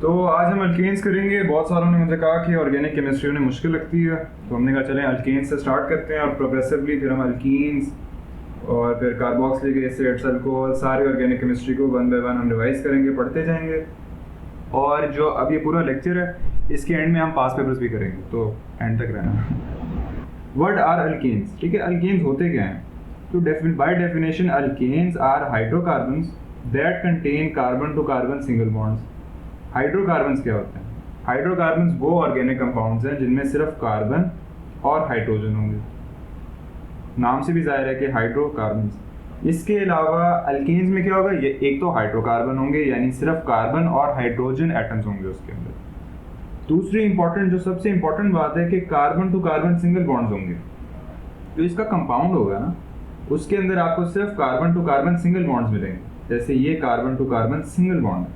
तो आज हम अल्केन्स करेंगे। बहुत सारों ने मुझे कहा कि ऑर्गेनिक केमिस्ट्री उन्हें मुश्किल लगती है, तो हमने कहा चलें अल्केन्स से स्टार्ट करते हैं और प्रोग्रेसिवली फिर हम अल्कीन्स और फिर कार्बोक्सिलिक एसिड्स, अल्कोहल, सारी ऑर्गेनिक केमिस्ट्री को वन बाय वन हम रिवाइज करेंगे, पढ़ते जाएंगे। और जो अब ये पूरा लेक्चर है इसके एंड में हम पास पेपर्स भी करेंगे, तो एंड तक रहना। What are alkanes? ठीक है, अल्केन्स होते क्या हैं? तो by definition alkanes are hydrocarbons that contain carbon to carbon single bonds. Hydrocarbons क्या होते हैं? हाइड्रोकार्बन्स वो ऑर्गेनिक कंपाउंड्स हैं जिनमें सिर्फ कार्बन और हाइड्रोजन होंगे। नाम से भी जाहिर है कि हाइड्रोकार्बन्स। इसके अलावा अल्केन्स में क्या होगा? ये एक तो हाइड्रोकार्बन होंगे, यानी सिर्फ कार्बन और हाइड्रोजन एटम्स होंगे उसके अंदर। दूसरी इंपॉर्टेंट, जो सबसे इंपॉर्टेंट बात है कि carbon to carbon single bonds होंगे। जो इसका कंपाउंड होगा ना, उसके अंदर आपको सिर्फ carbon to carbon single bonds मिलेंगे, जैसे ये carbon to carbon single bond है।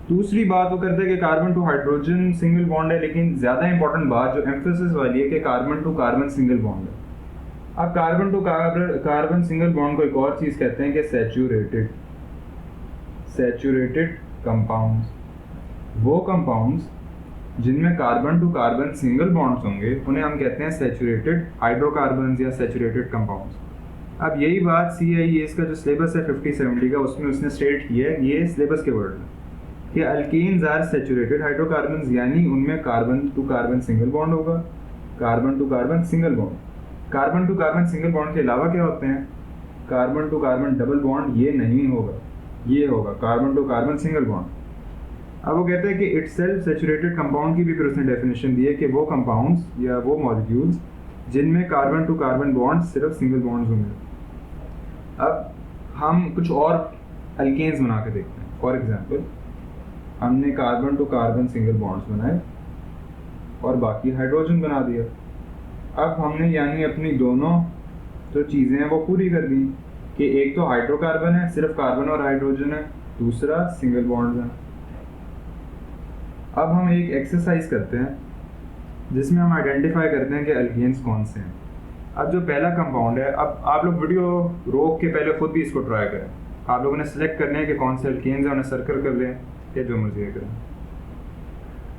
दूसरी बात वो करते हैं कि carbon to hydrogen single bond है, लेकिन ज़्यादा इंपॉर्टेंट बात जो एम्फेसिस वाली है कि carbon to carbon single bond है। अब carbon to carbon single bond को एक और चीज़ कहते हैं कि सैचुरेटेड कंपाउंड्स। वो कंपाउंड्स जिनमें carbon to carbon single bonds होंगे उन्हें हम कहते हैं सैचुरेटेड हाइड्रोकार्बन्स या सैचुरेटेड कंपाउंड्स। अब यही बात CIES का जो सिलेबस है 50-70 का, उसमें उसने स्टेट किया है, ये सिलेबस के वर्ड है कि अल्केन्स आर सैचुरेटेड हाइड्रोकार्बन्स, यानी उनमें carbon to carbon single bond होगा। Carbon to carbon single bond, carbon to carbon single bond के अलावा क्या होते हैं? Carbon to carbon double bond, ये नहीं होगा, ये होगा carbon to carbon single bond. अब वो कहते हैं कि इटसेल्फ सैचुरेटेड कंपाउंड की भी फिर उसने डेफिनेशन दी है कि वो कंपाउंड्स या वो मॉलिक्यूल्स जिनमें कार्बन टू कार्बन बॉन्ड सिर्फ सिंगल बॉन्ड्स होंगे। अब हम कुछ और अल्केन्स बना के देखते हैं। फॉर एग्जांपल, हमने carbon to carbon single bonds बनाए और बाकी हाइड्रोजन बना दिया। अब हमने यानी अपनी दोनों जो चीज़ें हैं वो पूरी कर दी कि एक तो हाइड्रोकार्बन है, सिर्फ कार्बन और हाइड्रोजन है, दूसरा सिंगल बॉन्ड्स है। अब हम एक एक्सरसाइज करते हैं जिसमें हम आइडेंटिफाई करते हैं कि अल्केन्स कौन से हैं। अब जो पहला कंपाउंड है, अब आप लोग वीडियो रोक के पहले खुद भी इसको ट्राई करें। आप लोगों ने सेलेक्ट करने हैं कि कौन से अल्केन्स हैं, उन्हें सर्कल कर लें या जो मर्जी करें।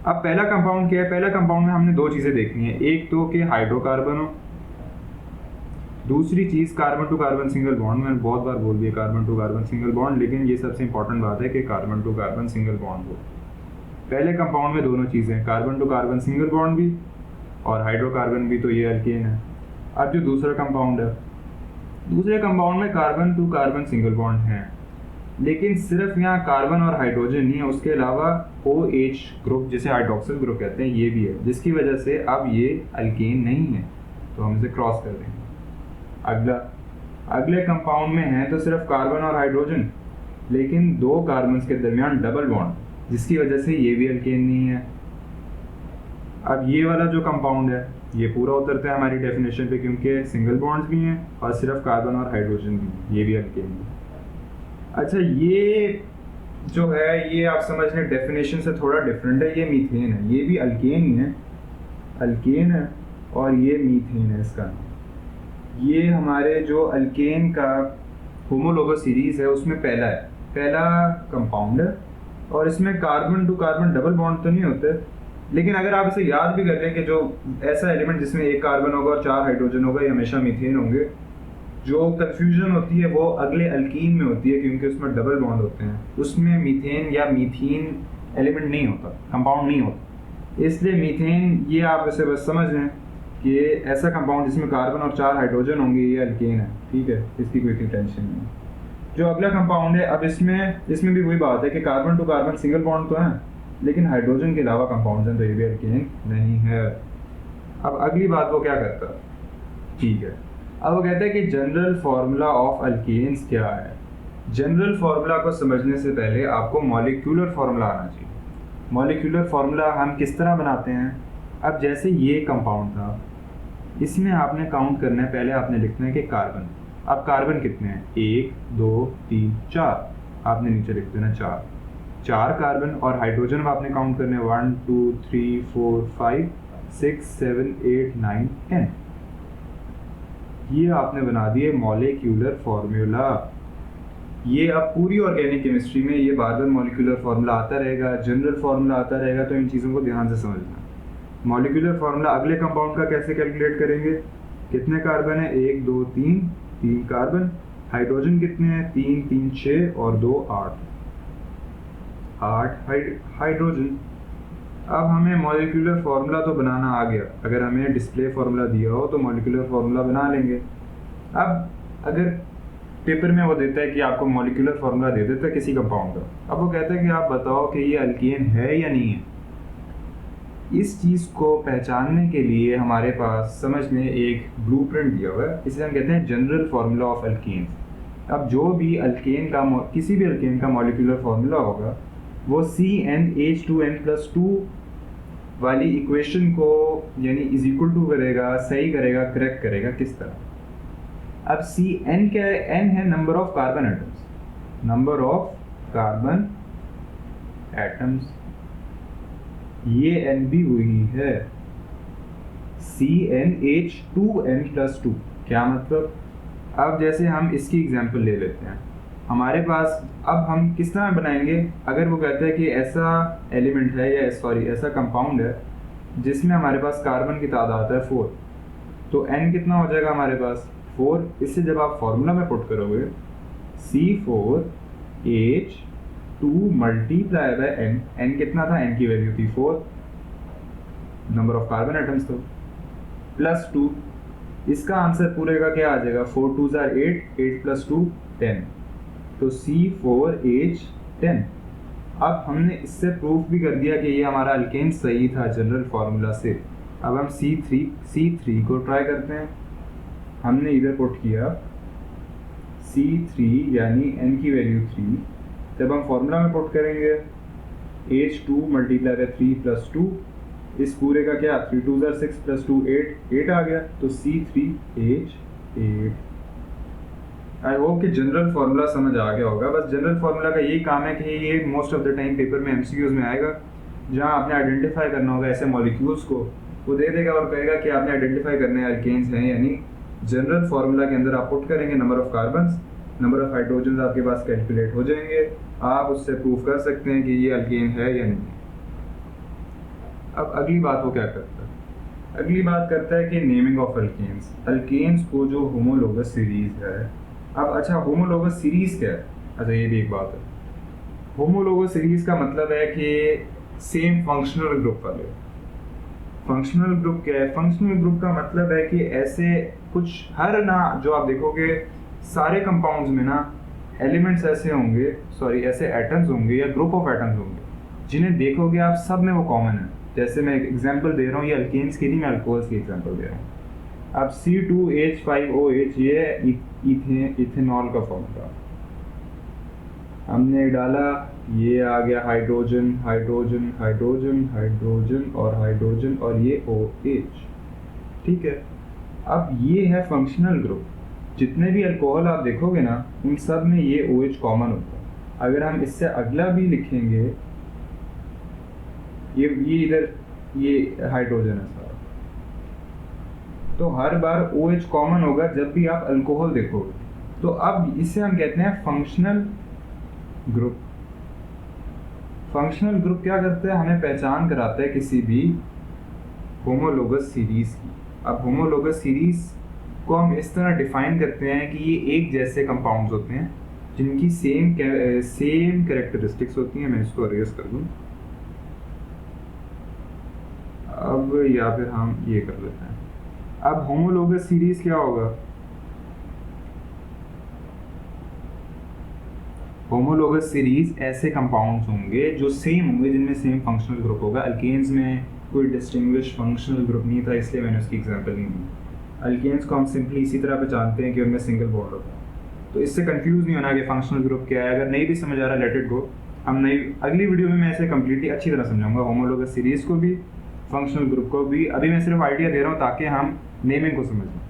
अब पहला कंपाउंड क्या है? पहला कंपाउंड में हमने दो चीज़ें देखनी है, एक तो कि हाइड्रोकार्बन हो, दूसरी चीज़ carbon to carbon single bond. मैंने बहुत बार बोल दिया carbon to carbon single bond, लेकिन ये सबसे इंपॉर्टेंट बात है कि carbon to carbon single bond हो। पहले कंपाउंड में दोनों चीज़ें, carbon to carbon single bond भी और हाइड्रोकार्बन भी, तो ये अल्केन है। अब जो दूसरा कंपाउंड है, दूसरे कंपाउंड में carbon to carbon single bond है, लेकिन सिर्फ यहाँ कार्बन और हाइड्रोजन नहीं है, उसके अलावा OH ग्रुप, जिसे हाइड्रोक्सिल ग्रुप कहते हैं, ये भी है, जिसकी वजह से अब ये अल्केन नहीं है, तो हम इसे क्रॉस कर देंगे। अगले कंपाउंड में है तो सिर्फ कार्बन और हाइड्रोजन, लेकिन दो कार्बन के दरमियान डबल बॉन्ड, जिसकी वजह से ये भी अल्केन नहीं है। अब ये वाला जो कंपाउंड है ये पूरा उतरता है हमारी डेफिनेशन पे, क्योंकि सिंगल बॉन्ड्स भी हैं और सिर्फ कार्बन और हाइड्रोजन भी हैं, ये भी अल्केन है। अच्छा, ये जो है ये आप समझ लें डेफिनेशन से थोड़ा डिफरेंट है, ये मीथेन है, ये भी अल्केन ही है, अल्केन है, और ये मीथेन है इसका। ये हमारे जो अल्केन का होमोलोगस सीरीज है उसमें पहला कंपाउंड है, और इसमें carbon to carbon double bond तो नहीं होते, लेकिन अगर आप इसे याद भी कर लें कि जो ऐसा एलिमेंट जिसमें एक कार्बन होगा और 4 हाइड्रोजन होगा, ये हमेशा मीथेन होंगे। जो कंफ्यूजन होती है वो अगले अल्कीन में होती है, क्योंकि उसमें डबल बॉन्ड होते हैं, उसमें मीथेन या मीथीन एलिमेंट नहीं होता, कंपाउंड नहीं होता। इसलिए मीथेन, ये आप इसे बस समझ लें कि ऐसा कंपाउंड जिसमें कार्बन और 4 हाइड्रोजन होंगे, ये अल्केन है, ठीक है, इसकी कोई टेंशन नहीं। जो अगला कंपाउंड है, अब इसमें भी वही बात है कि carbon to carbon single bond तो है, लेकिन हाइड्रोजन के अलावा कंपाउंड्स हैं, तो ये भी अल्केन नहीं है। अब अगली बात वो क्या करता है, ठीक है, अब वो कहता है कि जनरल फार्मूला ऑफ अल्केन्स क्या है। जनरल फार्मूला को समझने से पहले आपको मॉलिक्यूलर फार्मूला आना चाहिए। मॉलिक्यूलर फार्मूला हम किस तरह बनाते हैं? अब जैसे ये कंपाउंड था, इसमें आपने काउंट करना है, पहले आपने लिखना है कि कार्बन। अब कार्बन कितने हैं? 1 2 3 4, आपने नीचे लिख देना 4 कार्बन, और हाइड्रोजन में आपने काउंट करने 1 2 3 4 5 6 7 8 9 10। ये आपने बना दिए मॉलिक्यूलर फार्मूला। ये अब पूरी ऑर्गेनिक केमिस्ट्री में ये बार बार मॉलिक्यूलर फार्मूला आता रहेगा, जनरल फार्मूला आता रहेगा, तो इन चीज़ों को ध्यान से समझना। मॉलिक्यूलर फार्मूला अगले कंपाउंड का कैसे कैलकुलेट करेंगे, कितने कार्बन है, 1 2 3, 3 कार्बन, हाइड्रोजन कितने हैं, 3 3 6 और 2 8 हाइड्रोजन। अब हमें मॉलिक्यूलर फार्मूला तो बनाना आ गया, अगर हमें डिस्प्ले फार्मूला दिया हो तो मॉलिक्यूलर फार्मूला बना लेंगे। अब अगर पेपर में वो देता है कि आपको मॉलिक्यूलर फार्मूला दे देता है किसी कंपाउंड का, अब वो कहता है कि आप बताओ कि ये अल्केन है या नहीं है। इस चीज़ को पहचानने के लिए हमारे पास समझ में एक ब्लूप्रिंट दिया हुआ है, इसे हम कहते हैं जनरल फार्मूला ऑफ अल्केन। अब जो भी अल्केन का किसी भी अल्केन का मॉलिक्यूलर फार्मूला होगा वो CnH2n+2 वाली इक्वेशन को यानी इज इक्वल टू करेगा, सही करेगा, करेक्ट करेगा। किस तरह, अब Cn क्या है, n है number of carbon atoms, number of carbon atoms, ये n भी वही है CnH2n+2। क्या मतलब, अब जैसे हम इसकी एग्जांपल ले लेते हैं, हमारे पास अब हम किस तरह बनाएंगे, अगर वो कहता है कि ऐसा एलिमेंट है या ऐसा कंपाउंड है जिसमें हमारे पास कार्बन की तादाद है 4, तो n कितना हो जाएगा हमारे पास 4। इससे जब आप फॉर्मूला में पुट करोगे C4H2 मल्टीप्लाई बाय n कितना था, n की वैल्यू थी 4, नंबर ऑफ कार्बन एटम्स तो, +2। इसका आंसर पूरे का क्या आ जाएगा, 4 2 8, 8 + 2 10, तो C4H10। अब हमने इससे प्रूफ भी कर दिया कि ये हमारा अल्केन सही था जनरल फार्मूला से। अब हम C3 को ट्राई करते हैं। हमने इधर पुट किया C3 यानी n की वैल्यू 3, जब हम फार्मूला में पुट करेंगे H2 मल्टीप्लाई बाय 3 + 2, इस पूरे का क्या, 3 2 6 + 2 8 आ गया, तो C3H8। आई होप कि जनरल फार्मूला समझ आ गया होगा। बस जनरल फार्मूला का यही काम है कि ये most of the time paper में MCQs में आएगा, जहां आपने आइडेंटिफाई करना होगा ऐसे मॉलिक्यूल्स को, वो दे देगा और कहेगा कि आपने आइडेंटिफाई करने हैं अल्केन्स हैं यानी। जनरल फार्मूला के अंदर आप पुट करेंगे number of carbons, number of hydrogen आपके पास कैलकुलेट हो जाएंगे, आप उससे प्रूव कर सकते हैं कि ये अल्केन है या नहीं। अब अगली बात वो क्या करता है, अगली बात करता है कि नेमिंग ऑफ अल्केन्स। अल्केन्स को जो होमोलोगस सीरीज है, अब अच्छा होमोलोगस सीरीज क्या है, अच्छा ये भी एक बात है। होमोलोगस सीरीज का मतलब है कि सेम फंक्शनल ग्रुप वाले। फंक्शनल ग्रुप क्या है, फंक्शनल ग्रुप का मतलब है कि ऐसे कुछ हर ना, जो आप देखोगे सारे कंपाउंड्स में ना एलिमेंट्स ऐसे होंगे, सॉरी ऐसे एटम्स होंगे या ग्रुप ऑफ एटम्स होंगे जिन्हें देखोगे आप सब में वो कॉमन है। जैसे मैं एक एग्जांपल दे रहा हूँ, ये अल्केन्स की नहीं, मैं अल्कोहल्स की एग्जांपल दे रहा हूँ। अब C2H5OH ये इथेनॉल का फॉर्मूला हमने डाला, ये आ गया हाइड्रोजन हाइड्रोजन हाइड्रोजन हाइड्रोजन और हाइड्रोजन और ये OH, ठीक है। अब ये है फंक्शनल ग्रुप, जितने भी अल्कोहल आप देखोगे ना उन सब में ये OH कॉमन होता है। अगर हम इससे अगला भी लिखेंगे, ये इधर ये हाइड्रोजन है सारा, तो हर बार OH कॉमन होगा जब भी आप अल्कोहल देखोगे। तो अब इसे हम कहते हैं फंक्शनल ग्रुप। फंक्शनल ग्रुप क्या करता है, हमें पहचान कराता है किसी भी होमोलोगस सीरीज की। अब होमोलोगस सीरीज को हम इस तरह डिफाइन करते हैं कि ये एक जैसे कंपाउंड्स होते हैं जिनकी सेम कैरेक्टरिस्टिक्स होती हैं। मैं इसको अरेज कर दूं अब, या फिर हम ये कर लेते हैं। अब होमोलोगस सीरीज क्या होगा, होमोलोगस सीरीज ऐसे कंपाउंड्स होंगे जो सेम होंगे, जिनमें सेम फंक्शनल ग्रुप होगा। अल्केन्स में कोई डिस्टिंग्विश फंक्शनल ग्रुप नहीं था, इसलिए मैंने उसकी एग्जांपल नहीं दी। अल्केन्स को हम सिंपली इसी तरह पहचानते हैं कि उनमें सिंगल बॉन्ड होता है। तो इससे कंफ्यूज नहीं होना कि फंक्शनल ग्रुप क्या है। अगर नहीं भी समझ आ रहा, लेट इट गो, हम नई अगली वीडियो में मैं ऐसे कम्प्लीटली अच्छी तरह समझाऊंगा होमोलोगस सीरीज को भी, फंक्शनल ग्रुप को भी। अभी मैं सिर्फ आइडिया दे रहा हूँ ताकि हम नेमिंग को समझें।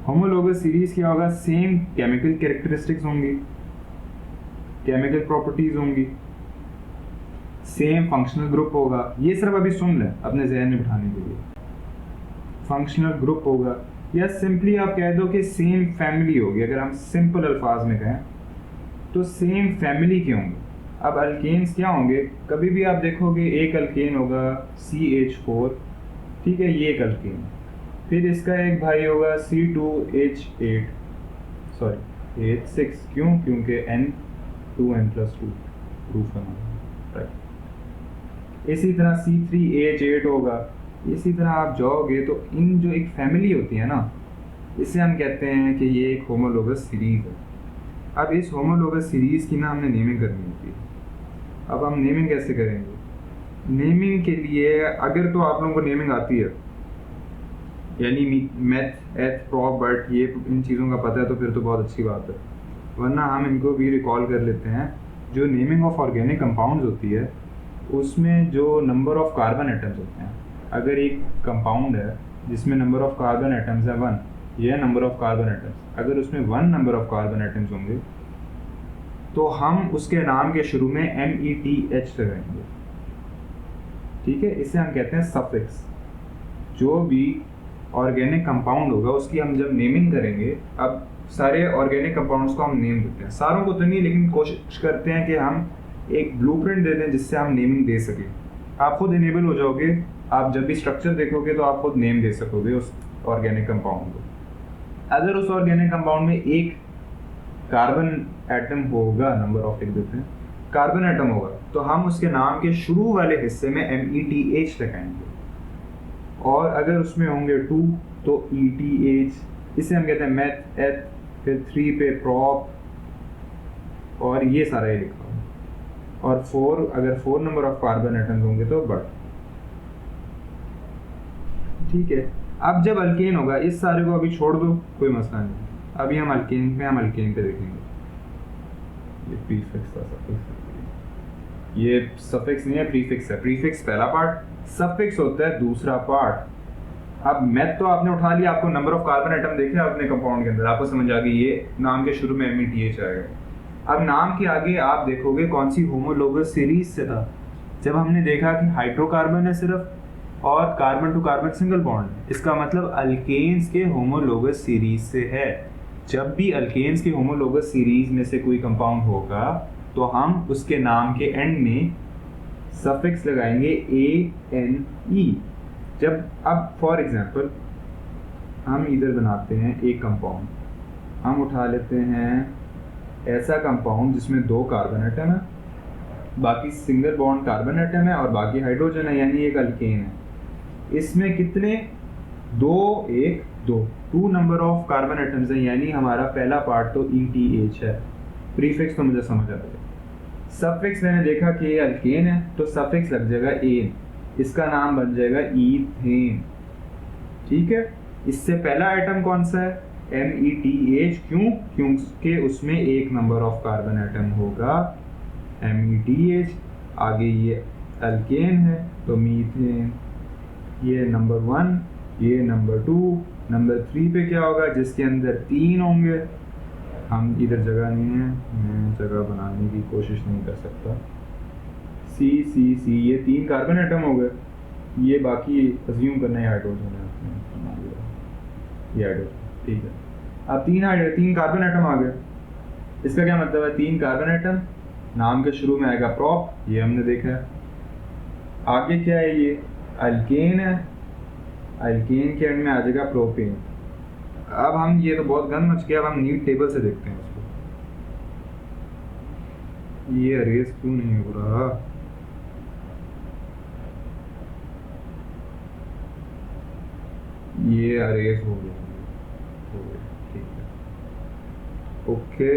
होमोलोगस सीरीज क्या होगा, सेम केमिकल कैरेक्टरिस्टिक्स होंगी, केमिकल प्रॉपर्टीज होंगी, सेम फंक्शनल ग्रुप होगा। ये सिर्फ अभी सुन लें अपने जहन में बिठाने के लिए। फंक्शनल ग्रुप होगा, या सिंपली आप कह दो कि सेम फैमिली होगी। अगर हम सिंपल अल्फाज में कहें तो सेम फैमिली के होंगे। अब अल्केन्स क्या होंगे, कभी भी आप देखोगे एक अल्केन होगा CH4, ठीक है, ये एक अल्केन। फिर इसका एक भाई होगा C2H8, सॉरी H6, क्यों, क्योंकि N2N+2 प्रूफ है, राइट। इसी तरह C3H8 होगा। इसी तरह आप जाओगे तो इन जो एक फैमिली होती है ना, इसे हम कहते हैं कि ये एक होमोलोगस सीरीज़ है। अब इस होमोलोगस सीरीज़ की ना हमने नेमिंग करनी होती है। अब हम नेमिंग कैसे करेंगे? नेमिंग के लिए अगर तो आप लोगों को नेमिंग आती है, यानी मैथ, एथ, प्रॉप, बट ये इन चीज़ों का पता है तो फिर तो बहुत अच्छी बात है, वरना हम इनको भी रिकॉल कर लेते हैं। जो नेमिंग ऑफ ऑर्गेनिक कंपाउंड्स होती है उसमें जो नंबर ऑफ कार्बन एटम्स होते हैं, अगर एक कंपाउंड है जिसमें नंबर ऑफ कार्बन एटम्स है 1, ये नंबर ऑफ कार्बन एटम्स, अगर उसमें 1 नंबर ऑफ कार्बन एटम्स होंगे तो हम उसके नाम के शुरू में METH लगाएंगे, ठीक है। इसे हम कहते हैं सफिक्स। जो भी ऑर्गेनिक कंपाउंड होगा उसकी हम जब नेमिंग करेंगे, अब सारे ऑर्गेनिक कंपाउंड्स को हम नेम देते हैं, सारों को तो नहीं, लेकिन कोशिश करते हैं कि हम एक ब्लूप्रिंट दे दें जिससे हम नेमिंग दे सकें। आप खुद इनेबल हो जाओगे, आप जब भी स्ट्रक्चर देखोगे तो आप खुद नेम दे सकोगे उस ऑर्गेनिक कंपाउंड को। अगर उस ऑर्गेनिक कंपाउंड में एक कार्बन एटम होगा, नंबर ऑफ लिख देते हैं, कार्बन एटम होगा, तो हम उसके नाम के शुरू वाले हिस्से में METH लगाएंगे, और अगर उसमें होंगे 2 तो ETH, इसे हम कहते हैं मैथ, एथ, फिर 3 पे प्रॉप, और ये सारा ही लिखा हुआ, और 4 अगर 4 नंबर ऑफ कार्बन एटम्स होंगे तो बट, ठीक है। अब जब अल्केन होगा, इस सारे को अभी छोड़ दो, कोई मसला नहीं, अभी हम अल्केन पे देखेंगे। ये प्रीफिक्स था, सफिक्स, ये सफिक्स नहीं है, प्रीफिक्स है। प्रीफिक्स पहला पार्ट, सफिक्स होता है दूसरा पार्ट। अब मैथ तो आपने उठा लिया, आपको नंबर ऑफ कार्बन एटम देखे आपने कंपाउंड के अंदर, आपको समझ आ गई ये नाम के शुरू में METH आएगा। अब नाम के आगे आप देखोगे कौन सी होमोलोगस सीरीज से था। जब हमने देखा कि हाइड्रोकार्बन है सिर्फ और carbon to carbon single bond, इसका मतलब अल्केन्स के होमोलोगस सीरीज से है। जब भी अल्केन्स के होमोलोगस सीरीज में से कोई कंपाउंड होगा तो हम उसके नाम के एंड में सफिक्स लगाएंगे ANE। जब अब फॉर एग्जांपल हम इधर बनाते हैं एक कंपाउंड, हम उठा लेते हैं ऐसा कंपाउंड जिसमें 2 कार्बन एटम है, बाकी सिंगल बॉन्ड कार्बन एटम है और बाकी हाइड्रोजन है, यानी एक अल्केन है। इसमें कितने 2 नंबर ऑफ कार्बन एटम्स हैं, यानी हमारा पहला पार्ट तो ETH है। प्रीफिक्स तो मुझे समझ आ गया। सफिक्स मैंने देखा कि ये अल्केन है तो सफिक्स लग जाएगा एन, इसका नाम बन जाएगा ईथेन, ठीक है। इससे पहला आइटम कौन सा है? METH, क्यों? क्योंकि उसमें 1 नंबर ऑफ कार्बन एटम होगा METH। आगे ये अल्केन है तो मीथेन, ये नंबर 1, ये नंबर 2, नंबर 3 पे क्या होगा जिसके अंदर 3 होंगे। हम इधर जगह नहीं है, मैं जगह बनाने की कोशिश नहीं कर सकता। C, ये 3 कार्बन एटम हो गए, ये बाकी अज्यूम करना है हाइड्रोजन है, ये हाइड्रोजन, ठीक है। अब 3 कार्बन एटम आ गए, इसका क्या मतलब है? 3 कार्बन एटम, नाम के शुरू में आएगा प्रॉप, ये हमने देखा है। आगे क्या है? ये अल्केन है, अल्केन के एंड में आ जाएगा प्रोपेन। अब हम, ये तो बहुत गन मच गया, अब हम नीट टेबल से देखते हैं उसको। ये अरेज क्यों नहीं हो रहा? ये अरेज हो गया, ठीक है, ओके,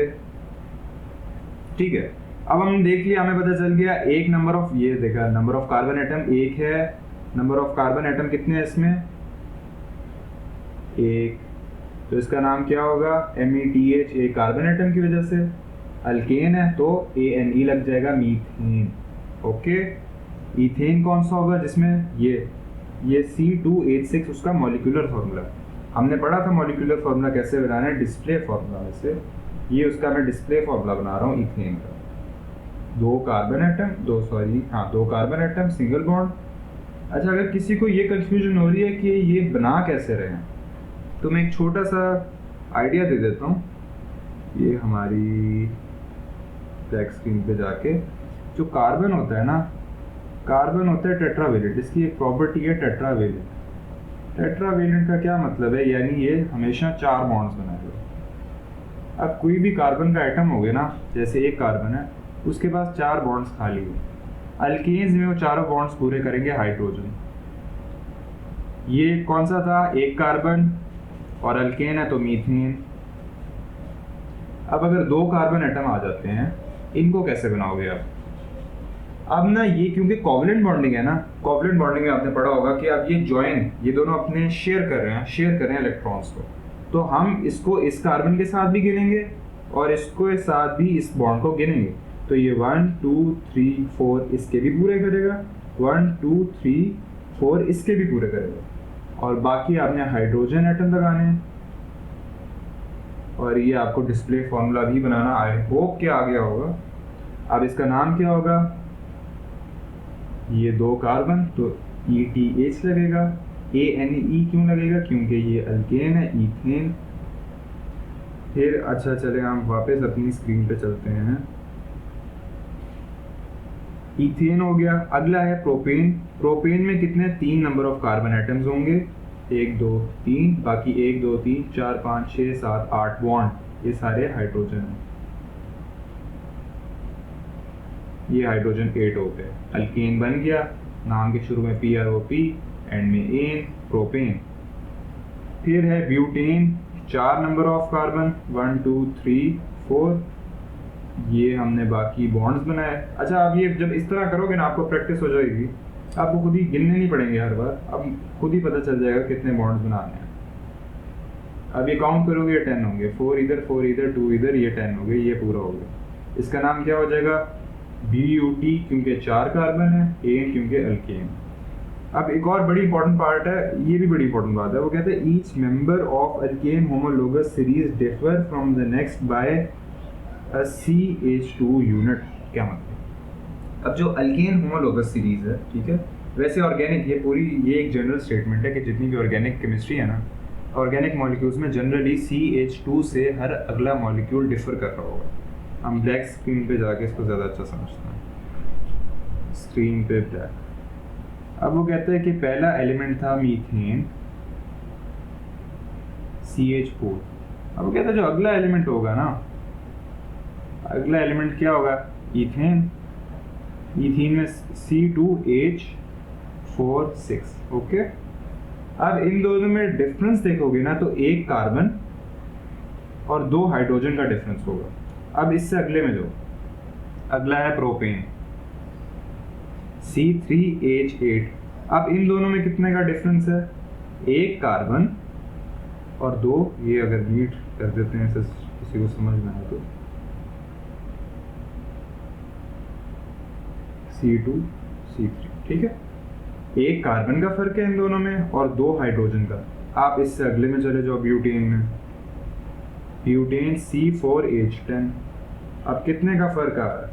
ठीक है। अब हम देख लिया, हमें पता चल गया एक नंबर ऑफ, ये देखा नंबर ऑफ कार्बन एटम 1 है, नंबर ऑफ कार्बन एटम कितने हैं इसमें? 1, तो इसका नाम क्या होगा? METH, एक कार्बन एटम की वजह से। अल्केन है तो ANE लग जाएगा, मीथेन, ओके। इथेन कौन सा होगा? जिसमें ये C2H6 उसका मॉलिक्यूलर फार्मूला, हमने पढ़ा था मॉलिक्यूलर फार्मूला कैसे बनाना है, डिस्प्ले फार्मूला में से। ये उसका मैं डिस्प्ले फार्मूला बना रहा हूँ इथेन का। 2 कार्बन एटम सिंगल बॉन्ड। अच्छा, अगर किसी को ये कंफ्यूजन हो रही है कि ये बना कैसे रहे हैं, तो मैं एक छोटा सा आइडिया दे देता हूँ। ये हमारी ब्लैक स्क्रीन पे जाके, जो कार्बन होता है ना, कार्बन होता है टेट्रावेलेंट, इसकी एक प्रॉपर्टी है टेट्रावेलेंट। टेट्रावेलेंट का क्या मतलब है, यानी ये हमेशा 4 बॉन्ड्स बनाएगा। अब कोई भी कार्बन का एटम हो गया ना, जैसे एक कार्बन है उसके पास 4 बॉन्ड्स खाली है, अल्केन्स में वो चारों बॉन्ड्स पूरे करेंगे हाइड्रोजन। ये कौन सा था, एक कार्बन और अल्केन है तो मीथेन। अब अगर 2 कार्बन एटम आ जाते हैं, इनको कैसे बनाओगे आप? अब ना ये क्योंकि कोवलेंट बॉन्डिंग है ना, कोवलेंट बॉन्डिंग में आपने पढ़ा होगा कि अब ये दोनों अपने शेयर कर रहे हैं इलेक्ट्रॉन्स को, तो हम इसको इस कार्बन के साथ भी गिनेंगे और इसको इस साथ भी इस बॉन्ड को गिनेंगे। तो ये 1 2 3 4 इसके भी पूरे करेगा, 1 2 3 4 इसके भी पूरे करेगा, और बाकी आपने हाइड्रोजन एटम लगाने हैं। और ये आपको डिस्प्ले फॉर्मूला भी बनाना, आई होप कि आ गया होगा। अब इसका नाम क्या होगा, ये 2 कार्बन तो ETH लगेगा। ANE क्यों लगेगा, क्योंकि ये अल्केन है, ईथेन। फिर अच्छा चले हम वापस अपनी स्क्रीन पे चलते हैं। ईथेन हो गया। अगला है प्रोपेन। प्रोपेन में कितने, 3 नंबर ऑफ कार्बन एटम्स होंगे, 1 2 3, बाकी 1 2 3 4 5 6 7 8 बॉन्ड, ये सारे हाइड्रोजन हैं। ये हाइड्रोजन 8 हो गए, अल्केन बन गया, नाम के शुरू में PROP, एंड में एन, प्रोपेन। फिर है ब्यूटेन, 4 नंबर ऑफ कार्बन, 1 2 3 4, ये हमने बाकी बॉन्ड्स बनाए। अच्छा, आप ये जब इस तरह करोगे ना, आपको प्रैक्टिस हो जाएगी, आपको खुद ही गिनने नहीं पड़ेंगे हर बार, अब खुद ही पता चल जाएगा कितने बॉन्ड्स बनाने हैं। अब ये काउंट करोगे, ये 10 होंगे, 4 इधर 2 इधर, ये 10 हो गए, ये पूरा हो गया। इसका नाम क्या हो जाएगा, BUT, क्योंकि 4 कार्बन है, एन क्योंकि अल्केन। अब एक और बड़ी इंपॉर्टेंट पार्ट है, ये भी बड़ी इंपॉर्टेंट बात है, वो कहते हैं each member of alkane homologous series differ from the next by a CH2 unit. क्या मतलब, अब जो अल्केन होमोलोगस सीरीज है, ठीक है, वैसे ऑर्गेनिक, ये एक जनरल स्टेटमेंट है कि जितनी भी ऑर्गेनिक केमिस्ट्री है ना, ऑर्गेनिक मॉलिक्यूल्स में जनरली CH2 से हर अगला मॉलिक्यूल डिफर कर रहा होगा। हम ब्लैक स्क्रीन पे जाके इसको ज़्यादा अच्छा समझते हैं। स्क्रीन पे ब्लैक। अब वो कहते हैं कि पहला एलिमेंट था मीथेन, CH4। अब वो कहते हैं जो अगला एलिमेंट होगा ना, अगला एलिमेंट क्या होगा, ईथेन। ईथेन में C2H46। ओके, अब इन दोनों में डिफरेंस देखोगे ना, तो 1 कार्बन और 2 हाइड्रोजन का डिफरेंस होगा। अब इससे अगले में जो अगला है प्रोपेन, C3H8। अब इन दोनों में कितने का डिफरेंस है, 1 कार्बन और 2, ये अगर मीट कर देते हैं किसी को समझ में आए तो, C2 C3, ठीक है। 1 कार्बन का फर्क है इन दोनों में और 2 हाइड्रोजन का। आप इससे अगले में चले जाओ, ब्यूटेन में, ब्यूटेन C4H10। अब कितने का फर्क आ रहा है,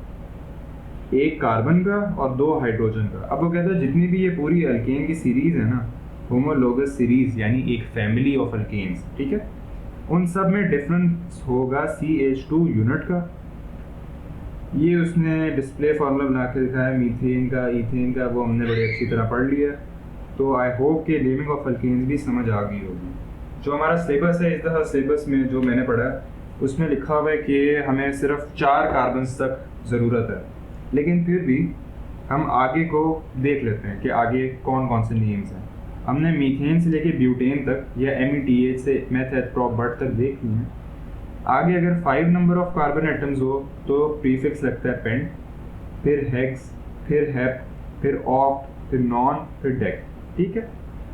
1 कार्बन का और 2 हाइड्रोजन का। अब वो कहता है जितनी भी ये पूरी अल्केन की सीरीज है ना, होमोलोगस सीरीज, यानी एक फैमिली ऑफ अल्केन्स, ठीक है, उन सब में डिफरेंस होगा CH2 यूनिट का। ये उसने डिस्प्ले फार्मूला बना के दिखाया है, मीथेन का, ईथेन का, वो हमने बड़ी अच्छी तरह पढ़ लिया। तो आई होप कि नेमिंग ऑफ अल्केन्स भी समझ आ गई होगी। जो हमारा सिलेबस है, इस दफ़ा सिलेबस में जो मैंने पढ़ा उसमें लिखा हुआ है कि हमें सिर्फ 4 कार्बन तक ज़रूरत है, लेकिन फिर भी हम आगे को देख लेते हैं कि आगे कौन कौन से नेम्स हैं। हमने मीथेन से लेके ब्यूटेन तक या METH से मेथड प्रॉप बट तक देख लिए हैं। आगे अगर 5 नंबर ऑफ कार्बन एटम्स हो तो प्रीफिक्स लगता है पेंट, फिर हेक्स, फिर हेप, फिर ऑक्ट, फिर नॉन, फिर डेक, ठीक है।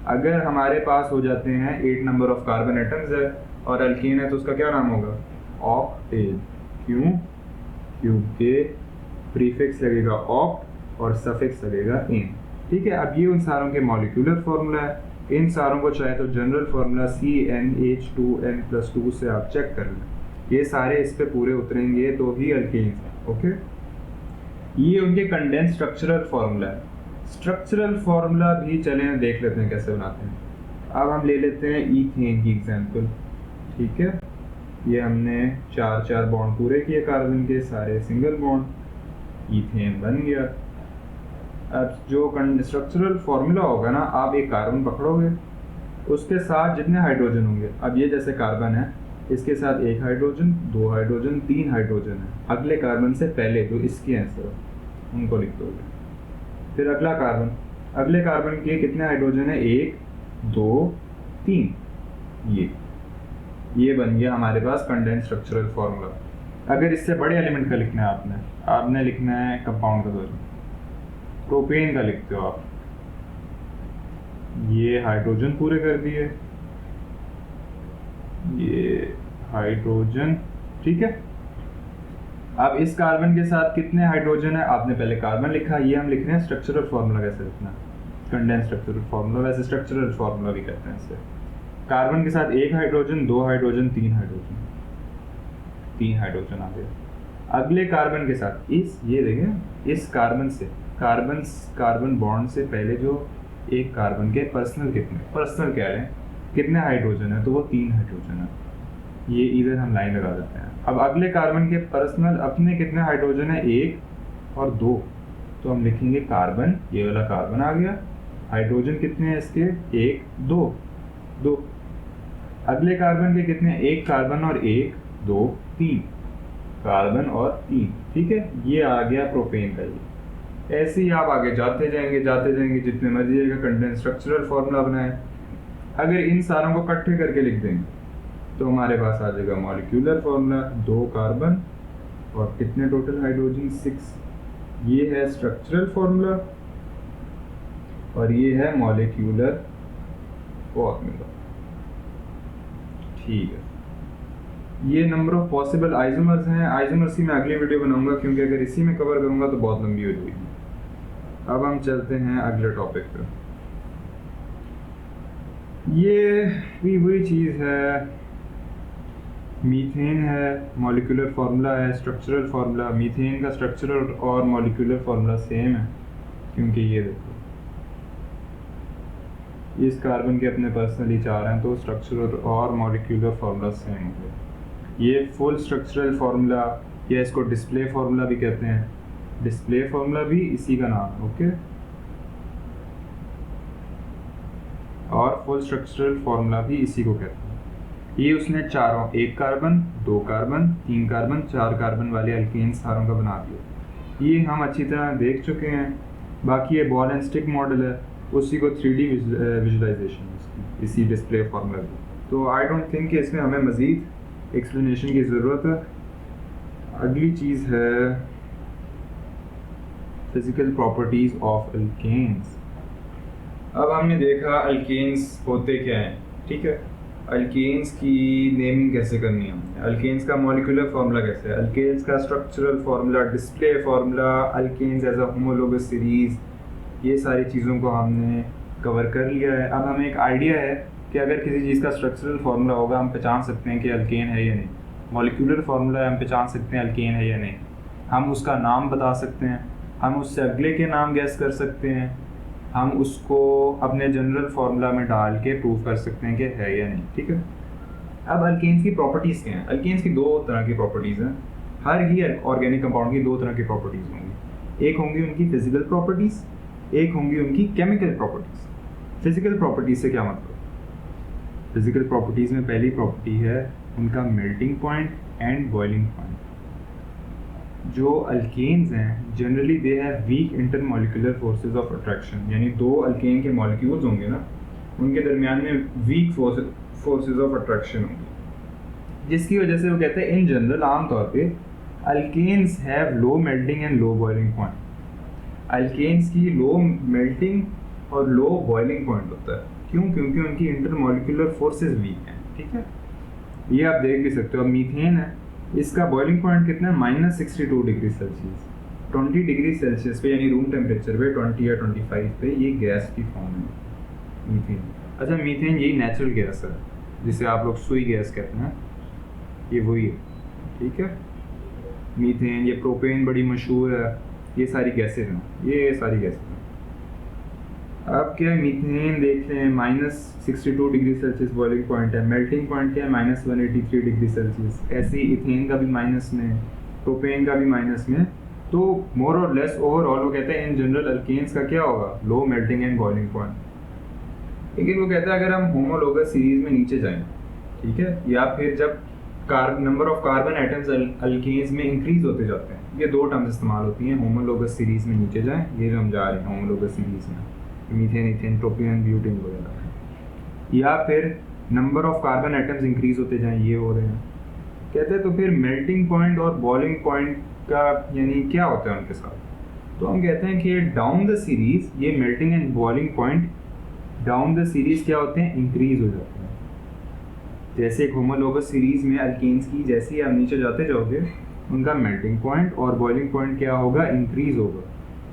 अगर हमारे पास हो जाते हैं 8 नंबर ऑफ कार्बन एटम्स है और अल्कीन है तो उसका क्या नाम होगा, ऑक्टेन। क्यों, क्योंकि प्रीफिक्स लगेगा ऑक्ट और सफिक्स लगेगा इन, ठीक है। अब ये उन सारों के मॉलिक्यूलर फार्मूला है, इन सारों को चाहे तो जनरल फार्मूला CnH2n+2 से आप चेक कर लें, ये सारे इस पे पूरे उतरेंगे तो ही अल्केन्स हैं, ओके। ये उनके कंडेंस स्ट्रक्चरल फार्मूला है। स्ट्रक्चरल फार्मूला भी चलें देख लेते हैं कैसे बनाते हैं। अब हम ले लेते हैं ईथेन की एग्जांपल, ठीक है। ये हमने 4 बॉन्ड पूरे किए कार्बन के, सारे सिंगल बॉन्ड, ईथेन बन गया। अब जो स्ट्रक्चरल फॉर्मूला होगा ना, आप एक कार्बन पकड़ोगे, उसके साथ जितने हाइड्रोजन होंगे, अब ये जैसे कार्बन है, इसके साथ 1 हाइड्रोजन, 2 हाइड्रोजन, 3 हाइड्रोजन है, अगले कार्बन से पहले जो इसके हैं सिर्फ उनको लिख दोगे। फिर अगला कार्बन, अगले कार्बन के कितने हाइड्रोजन है, 1 2 3, ये बन गया हमारे पास कंडेंस स्ट्रक्चरल फॉर्मूला। अगर इससे बड़े एलिमेंट का लिखना है आपने लिखना है कंपाउंड का, प्रोपेन का लिखते हो आप, ये हाइड्रोजन पूरे कर दिए, ये हाइड्रोजन, ठीक है। अब इस कार्बन के साथ कितने हाइड्रोजन है, आपने पहले कार्बन लिखा, ये हम लिख रहे हैं स्ट्रक्चरल फार्मूला कैसे लिखना, कंडेंस स्ट्रक्चरल फार्मूला, वैसे स्ट्रक्चरल फार्मूला भी कहते हैं इसे। कार्बन के साथ 1 हाइड्रोजन, 2 हाइड्रोजन, 3 हाइड्रोजन आ गया। अगले कार्बन के साथ ये देखें, इस कार्बन से कार्बन बॉन्ड से पहले जो एक कार्बन के पर्सनल कह रहे हैं कितने हाइड्रोजन है, तो वो 3 हाइड्रोजन है। ये इधर हम लाइन लगा देते हैं। अब अगले कार्बन के पर्सनल अपने कितने हाइड्रोजन है, 1 और 2, तो हम लिखेंगे कार्बन, ये वाला कार्बन आ गया। हाइड्रोजन कितने हैं इसके, 1 2। अगले कार्बन के कितने, 1 कार्बन और 1 2 3, कार्बन और 3, ठीक है। ये आ गया प्रोपेन का। ये ऐसे ही आप आगे जाते जाएंगे जितने मर्जी जगह कंडेंस स्ट्रक्चरल फॉर्मूला बनाएं। अगर इन सारों को इकट्ठे करके लिख देंगे तो हमारे पास आ जाएगा मॉलिक्यूलर फॉर्मूला, 2 कार्बन और कितने टोटल हाइड्रोजन, 6। ये है स्ट्रक्चरल फॉर्मूला और ये है मॉलिक्यूलर फॉर्मूला, ठीक है। ये नंबर ऑफ पॉसिबल आइसोमर्स हैं। आइसोमर्स की मैं अगली वीडियो बनाऊंगा, क्योंकि अगर इसी में कवर करूंगा तो बहुत लंबी हो जाएगी। अब हम चलते हैं अगले टॉपिक पे। ये भी वही चीज़ है, मीथेन है, मॉलिक्यूलर फार्मूला है, स्ट्रक्चरल फार्मूला। मीथेन का स्ट्रक्चरल और मॉलिक्यूलर फार्मूला सेम है, क्योंकि ये देखो इस कार्बन के अपने पर्सनली 4 हैं, तो स्ट्रक्चरल और मॉलिक्यूलर फार्मूला सेम हो गया। ये फुल स्ट्रक्चरल फार्मूला, या इसको डिस्प्ले फार्मूला भी कहते हैं, डिस्प्ले फार्मूला भी इसी का नाम है, ओके। और फुल स्ट्रक्चरल फार्मूला भी इसी को कहते हैं। ये उसने चारों, 1 कार्बन, 2 कार्बन, 3 कार्बन, 4 कार्बन वाले अल्केन सारों का बना दिया। ये हम अच्छी तरह देख चुके हैं। बाकी ये बॉल एंड स्टिक मॉडल है, उसी को 3D विजुलाइजेशन इसी डिस्प्ले फार्मूला की। तो आई डोंट थिंक कि इसमें हमें मज़ीद एक्सप्लेनेशन की ज़रूरत है। अगली चीज़ है फिजिकल प्रॉपर्टीज़ ऑफ अल्केन्स। अब हमने देखा अल्केन्स होते क्या हैं, ठीक है। अल्केन्स की नेमिंग कैसे करनी है हमने, अल्केन्स का मॉलिक्यूलर फार्मूला कैसे है, अल्केन्स का structural formula, display formula, alkanes as a homologous series, ये सारी चीज़ों को हमने कवर कर लिया है। अब हमें एक आइडिया है कि अगर किसी चीज़ का स्ट्रक्चरल फार्मूला होगा, हम पहचान सकते हैं कि अल्केन है या नहीं। मॉलिक्यूलर फार्मूला हम पहचान सकते हैं अल्केन है या नहीं। हम उसका नाम बता सकते हैं, हम उससे अगले के नाम गैस कर सकते हैं, हम उसको अपने जनरल फार्मूला में डाल के प्रूव कर सकते हैं कि है या नहीं, ठीक है। अब अल्केन्स की प्रॉपर्टीज़ क्या हैं। अल्केन्स की 2 तरह की प्रॉपर्टीज़ हैं। हर ही ऑर्गेनिक कंपाउंड की 2 तरह की प्रॉपर्टीज़ होंगी। एक होंगी उनकी फिजिकल प्रॉपर्टीज़, एक होंगी उनकी केमिकल प्रॉपर्टीज़। फिजिकल प्रॉपर्टीज़ से क्या मतलब, फिजिकल प्रॉपर्टीज़ में पहली प्रॉपर्टी है उनका melting point and boiling point. जो अल्केन्स हैं generally they have week intermolecular forces of attraction, यानी 2 अल्केन के मॉलिक्यूल्स होंगे ना, उनके दरमियान में वीक फोर्सेस ऑफ अट्रैक्शन होंगी, जिसकी वजह से वो कहते हैं इन जनरल आमतौर पे alkanes have low melting and low boiling point. Alkanes की लो मेल्टिंग और लो बॉइलिंग पॉइंट होता है, क्यों, क्योंकि उनकी इंटरमॉलिक्यूलर फोर्सेस वीक हैं, ठीक है। ये आप देख भी सकते हो। अब मीथेन है, इसका बॉइलिंग पॉइंट कितना है, -62 डिग्री सेल्सियस, 20 डिग्री सेल्सियस पे, यानी रूम टेम्परेचर पे 20 या 25 पे ये गैस की फॉर्म है मीथेन। अच्छा, मीथेन यही नेचुरल गैस है जिसे आप लोग सुई गैस कहते हैं, ये वही है, ठीक है। मीथेन, ये प्रोपेन बड़ी मशहूर है, ये सारी गैसेज हैं, ये सारी गैसेज हैं। अब क्या है, मीथेन देख लें -62 डिग्री सेल्सियस बॉइलिंग पॉइंट है, मेल्टिंग पॉइंट क्या है -183 डिग्री सेल्सियस। ऐसे ही इथेन का भी माइनस में, प्रोपेन का भी माइनस में। तो मोर और लेस ओवरऑल वो कहते हैं इन जनरल अल्केन्स का क्या होगा, लो मेल्टिंग एंड बॉइलिंग पॉइंट। लेकिन वो कहता है अगर हम होमोलोगस सीरीज में नीचे जाएं, ठीक है, या फिर जब number of carbon atoms alkanes में इंक्रीज होते जाते हैं, ये दो टर्म्स इस्तेमाल होती हैं, होमोलोगस सीरीज में नीचे जाएं, ये हम जा रहे हैं होमोलोगस सीरीज में, मीथेन, इथेन, प्रोपेन, ब्यूटेन वगैरह, या फिर number of carbon atoms increase होते जाएं, ये हो रहे हैं। कहते हैं तो फिर मेल्टिंग पॉइंट और बॉइलिंग पॉइंट का यानी क्या होता है उनके साथ। तो हम कहते हैं कि डाउन द सीरीज ये melting and boiling point down the series क्या होते हैं, इंक्रीज हो जाते हैं। जैसे एक होमोलोगस सीरीज में अल्केन्स की जैसे ही आप नीचे जाते जाओगे उनका मेल्टिंग पॉइंट और बॉइलिंग पॉइंट क्या होगा, इंक्रीज होगा।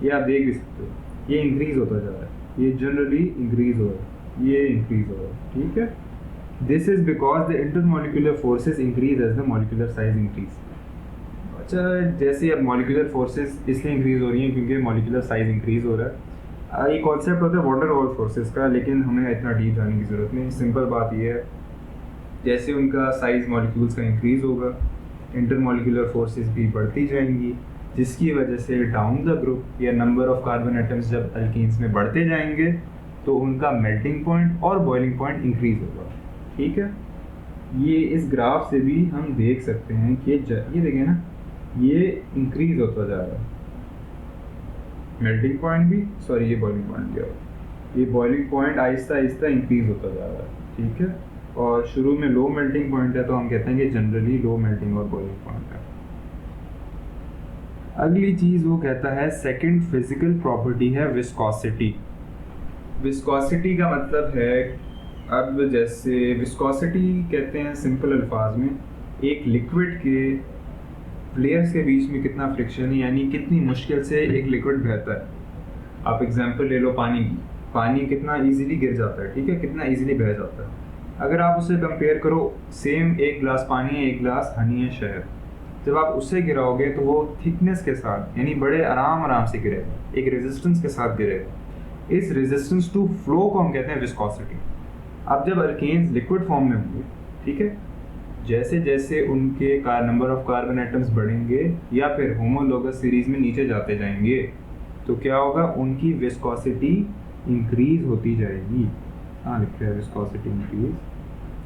ये आप देख भी सकते हो, ये इंक्रीज होता जा रहा है, ये जनरली इंक्रीज हो रहा है, ये इंक्रीज हो रहा है, ठीक है। This is because the intermolecular forces increase as the molecular size increase. अच्छा, जैसे अब मॉलिक्यूलर फोर्सेस इसलिए इंक्रीज हो रही हैं क्योंकि मॉलिक्यूलर साइज इंक्रीज हो रहा है। ये कॉन्सेप्ट होता है वाटर वॉल फोर्सेस का, लेकिन हमें इतना डीप जाने की ज़रूरत नहीं। सिंपल बात ये है, जैसे उनका साइज मॉलिक्यूल्स का इंक्रीज होगा, इंटरमॉलिक्यूलर फोर्सेस भी बढ़ती जाएंगी, जिसकी वजह से डाउन द ग्रुप या नंबर ऑफ कार्बन एटम्स जब अल्केन्स में बढ़ते जाएंगे तो उनका मेल्टिंग पॉइंट और बॉइलिंग पॉइंट इंक्रीज होगा, ठीक है। ये इस ग्राफ से भी हम देख सकते हैं कि ये देखें ना, ये इंक्रीज होता जा रहा है, मेल्टिंग पॉइंट भी, सॉरी ये बॉइलिंग पॉइंट क्या होगा, ये boiling point Aahista Aahista increase होता जा रहा है, ठीक है। और शुरू में लो मेल्टिंग पॉइंट है तो हम कहते हैं कि जनरली लो मेल्टिंग और बॉइलिंग पॉइंट है। अगली चीज़ वो कहता है सेकंड फिजिकल प्रॉपर्टी है विस्कोसिटी। विस्कोसिटी का मतलब है, अब जैसे विस्कोसिटी कहते हैं सिंपल अल्फाज में एक लिक्विड के लेयर्स के बीच में कितना फ्रिक्शन है, यानी कितनी मुश्किल से एक लिक्विड बहता है। आप एग्जांपल ले लो पानी की, पानी कितना इजीली गिर जाता है, ठीक है, कितना इजीली बह जाता है। अगर आप उसे कंपेयर करो, सेम एक गिलास पानी है, एक गिलास हनी है शहद, जब आप उससे गिराओगे तो वो थिकनेस के साथ यानी बड़े आराम से गिरेगा, एक रेजिस्टेंस के साथ गिरेगा। इस रेजिस्टेंस टू फ्लो को हम कहते हैं विस्कोसिटी। अब जब अल्केन्स लिक्विड फॉर्म में होंगे, ठीक है, जैसे जैसे उनके नंबर ऑफ कार्बन एटम्स बढ़ेंगे या फिर होमोलोगस सीरीज में नीचे जाते जाएंगे तो क्या होगा, उनकी विस्कोसिटी इंक्रीज होती जाएगी। हाँ लिखते हैं viscosity increase,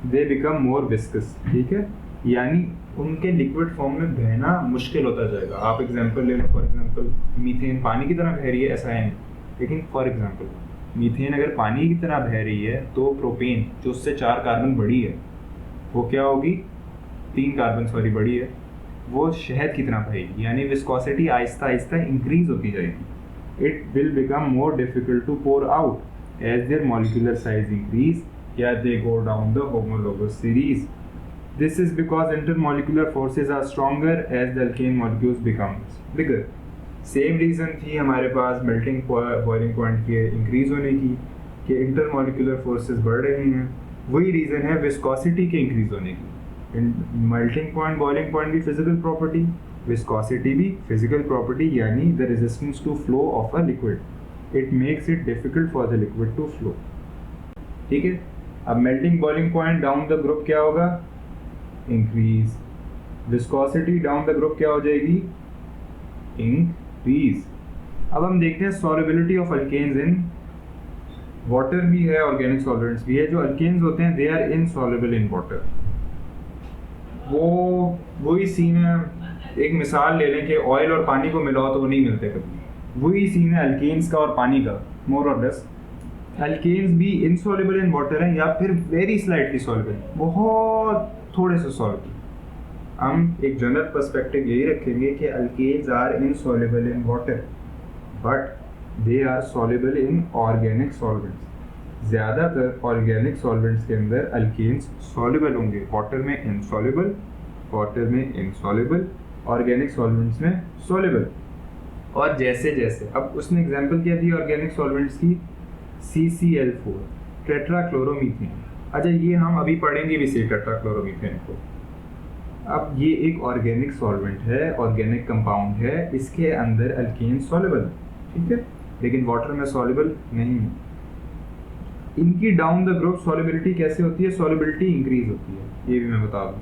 they become more viscous, ठीक है, यानी उनके लिक्विड फॉर्म में बहना मुश्किल होता जाएगा। आप एग्जांपल ले लो, फॉर एग्जांपल मीथेन पानी की तरह बह रही है, ऐसा है नहीं, लेकिन फॉर एग्जांपल मीथेन अगर पानी की तरह बह रही है तो प्रोपेन जो उससे 4 कार्बन बड़ी है वो क्या होगी, 3 कार्बन सॉरी बड़ी है, वो शहद की तरह बहेगी, यानी विस्कोसिटी आहिस्ता आहिस्ता इंक्रीज होती जाएगी। It will become more difficult to pour out as their molecular size increase या they go down the homologous series. This is because intermolecular forces are stronger as the alkane molecules becomes bigger. Same reason थी हमारे पास melting boiling point के increase होने की कि intermolecular forces बढ़ रहे हैं, वही रीज़न है विस्कोसिटी के इंक्रीज होने की। मेल्टिंग पॉइंट बॉइलिंग पॉइंट भी फिजिकल प्रॉपर्टी, विस्कोसिटी भी फिजिकल प्रॉपर्टी, यानी the resistance to flow of a liquid, it makes it difficult for the liquid to flow, ठीक है। अब melting boiling point down the group क्या होगा, increase, viscosity down the group क्या हो जाएगी, इंक्रीज। अब हम देखते हैं solubility of alkanes in water भी है, ऑर्गेनिक सॉल्वेंट्स भी है। जो अल्केन्स होते हैं they are insoluble in water. वही सीन है, एक मिसाल ले लें कि ऑयल और पानी को मिलाओ तो वो नहीं मिलते कभी, वही सीन है अल्केन्स का और पानी का, मोर और लेस। अल्केन्स भी इनसॉल्युबल इन वाटर हैं या फिर वेरी स्लाइटली सॉल्युबल, बहुत थोड़े से सॉल्युबल। हम एक जनरल पर्सपेक्टिव यही रखेंगे कि alkanes are insoluble in water but they are soluble in organic solvents. ज़्यादातर ऑर्गेनिक सॉल्वेंट्स के अंदर अल्केन्स सॉल्युबल होंगे, वाटर में इनसॉल्युबल, वाटर में इनसॉल्युबल, ऑर्गेनिक सॉल्वेंट्स में सॉल्युबल। और जैसे जैसे अब उसने एग्जांपल क्या दी ऑर्गेनिक सॉल्वेंट्स की, CCl4 टेट्राक्लोरोमीथेन। अच्छा ये हम अभी पढ़ेंगे भी से टेट्राक्लोरोमीथेन को। अब ये एक ऑर्गेनिक सॉल्वेंट है, ऑर्गेनिक कंपाउंड है, इसके अंदर अल्केन सॉल्युबल, ठीक है, लेकिन वाटर में सॉल्युबल नहीं है। इनकी डाउन द ग्रुप सॉल्युबिलिटी कैसे होती है, सॉल्युबिलिटी इंक्रीज होती है, ये भी मैं बता दूँ।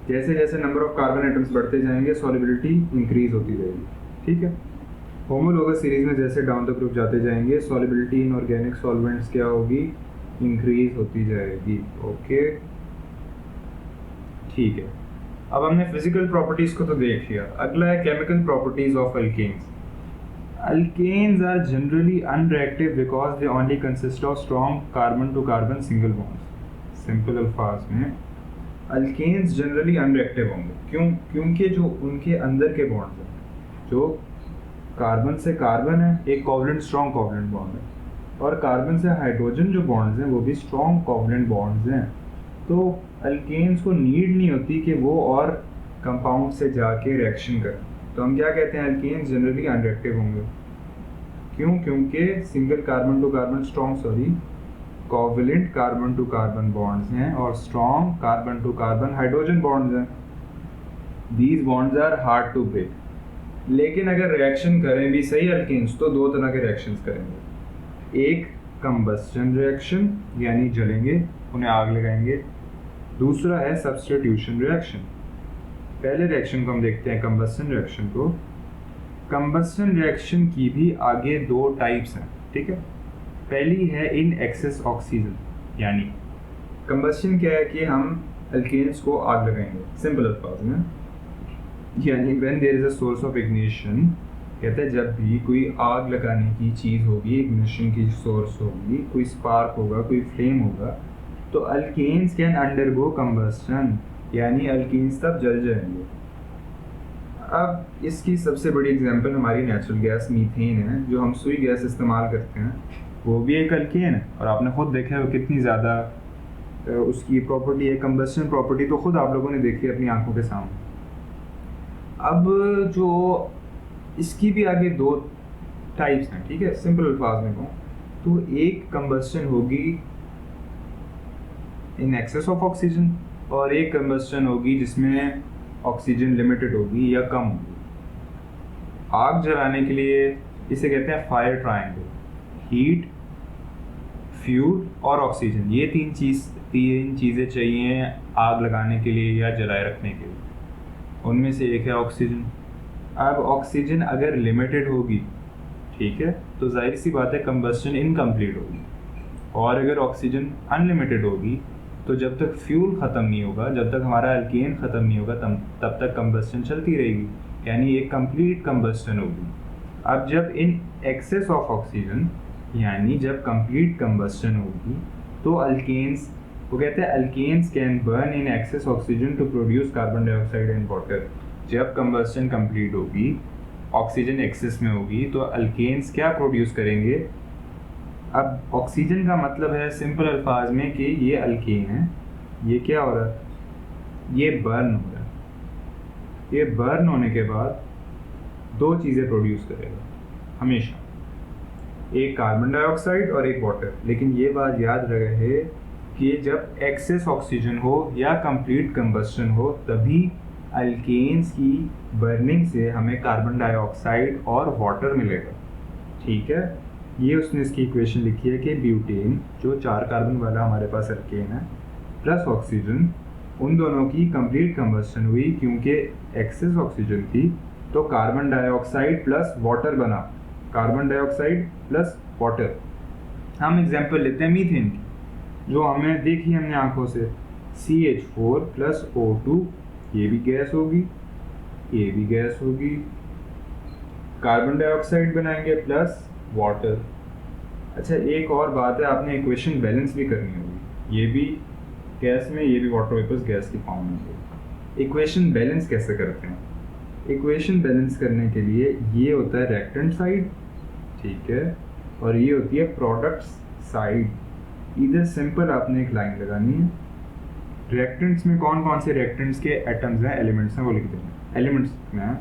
जैसे जैसे नंबर ऑफ कार्बन एटम्स बढ़ते जाएंगे सॉल्युबिलिटी इंक्रीज होती रहेगी, ठीक है। होमोलोगस सीरीज में जैसे डाउन द ग्रुप जाते जाएंगे सॉल्युबिलिटी इन ऑर्गेनिक सॉल्वेंट्स क्या होगी, इंक्रीज होती जाएगी। ओके ठीक है, अब हमने फिजिकल प्रॉपर्टीज को तो देख लिया, अगला है chemical properties of alkanes. Alkanes are generally unreactive because they only consist of strong carbon to carbon single bonds. Simple अल्फाज में अल्केन्स जनरली अनरिएक्टिव होंगे, क्यों? क्योंकि जो उनके अंदर के बॉन्ड्स हैं, जो कार्बन से कार्बन है एक कोवलेंट स्ट्रॉन्ग कोवलेंट बॉन्ड है, और कार्बन से हाइड्रोजन जो बॉन्ड्स हैं वो भी स्ट्रॉन्ग कोवलेंट बॉन्ड्स हैं। तो अल्केन्स को नीड नहीं होती कि वो और कंपाउंड से जाके रिएक्शन करें, तो हम क्या कहते हैं, अल्केन्स जनरली अनरिएक्टिव होंगे। क्यों? क्योंकि single carbon to carbon covalent carbon to carbon bonds हैं और strong carbon to carbon hydrogen bonds हैं। These bonds are hard to break. लेकिन अगर रिएक्शन करें भी सही अल्केन्स तो दो तरह के रिएक्शंस करेंगे, एक कंबस्टन रिएक्शन यानी जलेंगे, उन्हें आग लगाएंगे, दूसरा है सब्स्टिट्यूशन रिएक्शन। पहले रिएक्शन को हम देखते हैं, कंबस्टन रिएक्शन को। कंबस्टन रिएक्शन की भी आगे दो टाइप्स हैं, ठीक है। पहली है इन एक्सेस ऑक्सीजन, यानी कंबस्टन क्या है कि हम अल्केन्स को आग लगाएंगे, सिंपल अल्फाज में, यानी when there is a source of ignition, कहते हैं जब भी कोई आग लगाने की चीज़ होगी, इग्निशन की सोर्स होगी, कोई स्पार्क होगा, कोई फ्लेम होगा, तो अल्केन्स कैन अंडरगो कंबस्टन, यानी अल्कीन्स तब जल जाएंगे। अब इसकी सबसे बड़ी एग्जांपल हमारी नेचुरल गैस मीथेन है, जो हम सुई गैस इस्तेमाल करते हैं, वो भी एक अल्केन है, और आपने खुद देखा है वो कितनी ज़्यादा उसकी प्रॉपर्टी है, कंबस्टन प्रॉपर्टी तो खुद आप लोगों ने देखी है अपनी आंखों के सामने। अब जो इसकी भी आगे दो टाइप्स हैं, ठीक है, सिंपल अल्फाज में कहूँ तो एक कंबस्टन होगी इन एक्सेस ऑफ ऑक्सीजन, और एक कंबस्टन होगी जिसमें ऑक्सीजन लिमिटेड होगी या कम होगी। आग जलाने के लिए इसे कहते हैं फायर ट्रायंगल, हीट, फ्यूल और ऑक्सीजन, ये तीन चीज़ें चाहिए आग लगाने के लिए या जलाए रखने के लिए। उनमें से एक है ऑक्सीजन। अब ऑक्सीजन अगर लिमिटेड होगी, ठीक है, तो जाहिर सी बात है कंबस्टन इनकम्प्लीट होगी, और अगर ऑक्सीजन अनलिमिटेड होगी तो जब तक फ्यूल ख़त्म नहीं होगा, जब तक हमारा अल्केन ख़त्म नहीं होगा, तब तक कंबस्टन चलती रहेगी, यानी एक कंप्लीट कंबस्टन होगी। अब जब इन एक्सेस ऑफ ऑक्सीजन, यानी जब कंप्लीट कंबस्टन होगी, तो अल्केन्स, वो कहते हैं alkanes can burn in excess oxygen to produce carbon dioxide and water. जब कंबस्टन कंप्लीट होगी, ऑक्सीजन एक्सेस में होगी, तो अल्केन्स क्या प्रोड्यूस करेंगे। अब ऑक्सीजन का मतलब है सिंपल अल्फाज में कि ये अल्केन है, ये क्या हो रहा है, ये बर्न हो रहा है। ये बर्न होने के बाद दो चीज़ें प्रोड्यूस करेगा हमेशा, एक कार्बन डाइऑक्साइड और एक वाटर। लेकिन ये बात याद रहे कि जब एक्सेस ऑक्सीजन हो या कंप्लीट कंबस्टन हो, तभी अल्केन्स की बर्निंग से हमें कार्बन डाइऑक्साइड और वाटर मिलेगा, ठीक है। ये उसने इसकी इक्वेशन लिखी है कि ब्यूटेन, जो 4 कार्बन वाला हमारे पास अल्केन है, प्लस ऑक्सीजन, उन दोनों की कंप्लीट कंबस्टन हुई, क्योंकि एक्सेस ऑक्सीजन थी, तो कार्बन डाइऑक्साइड प्लस वाटर बना, कार्बन डाइऑक्साइड प्लस वाटर। हम एग्जांपल लेते हैं मीथेन की, जो हमें देखी हमने आंखों से, CH4 प्लस O2, ये भी गैस होगी, ये भी गैस होगी, कार्बन डाइऑक्साइड बनाएंगे प्लस वाटर। अच्छा, एक और बात है, आपने इक्वेशन बैलेंस भी करनी होगी, ये भी गैस में, ये भी वाटर वेपर्स गैस की फॉर्म में होगी। इक्वेशन बैलेंस कैसे करते हैं? इक्वेशन बैलेंस करने के लिए ये होता है रिएक्टेंट साइड, ठीक है, और ये होती है प्रोडक्ट साइड। इधर सिंपल आपने एक लाइन लगानी है। रिएक्टेंट्स में कौन कौन से रिएक्टेंट्स के एटम्स हैं, एलिमेंट्स हैं, वो लिख देंगे। एलिमेंट्स में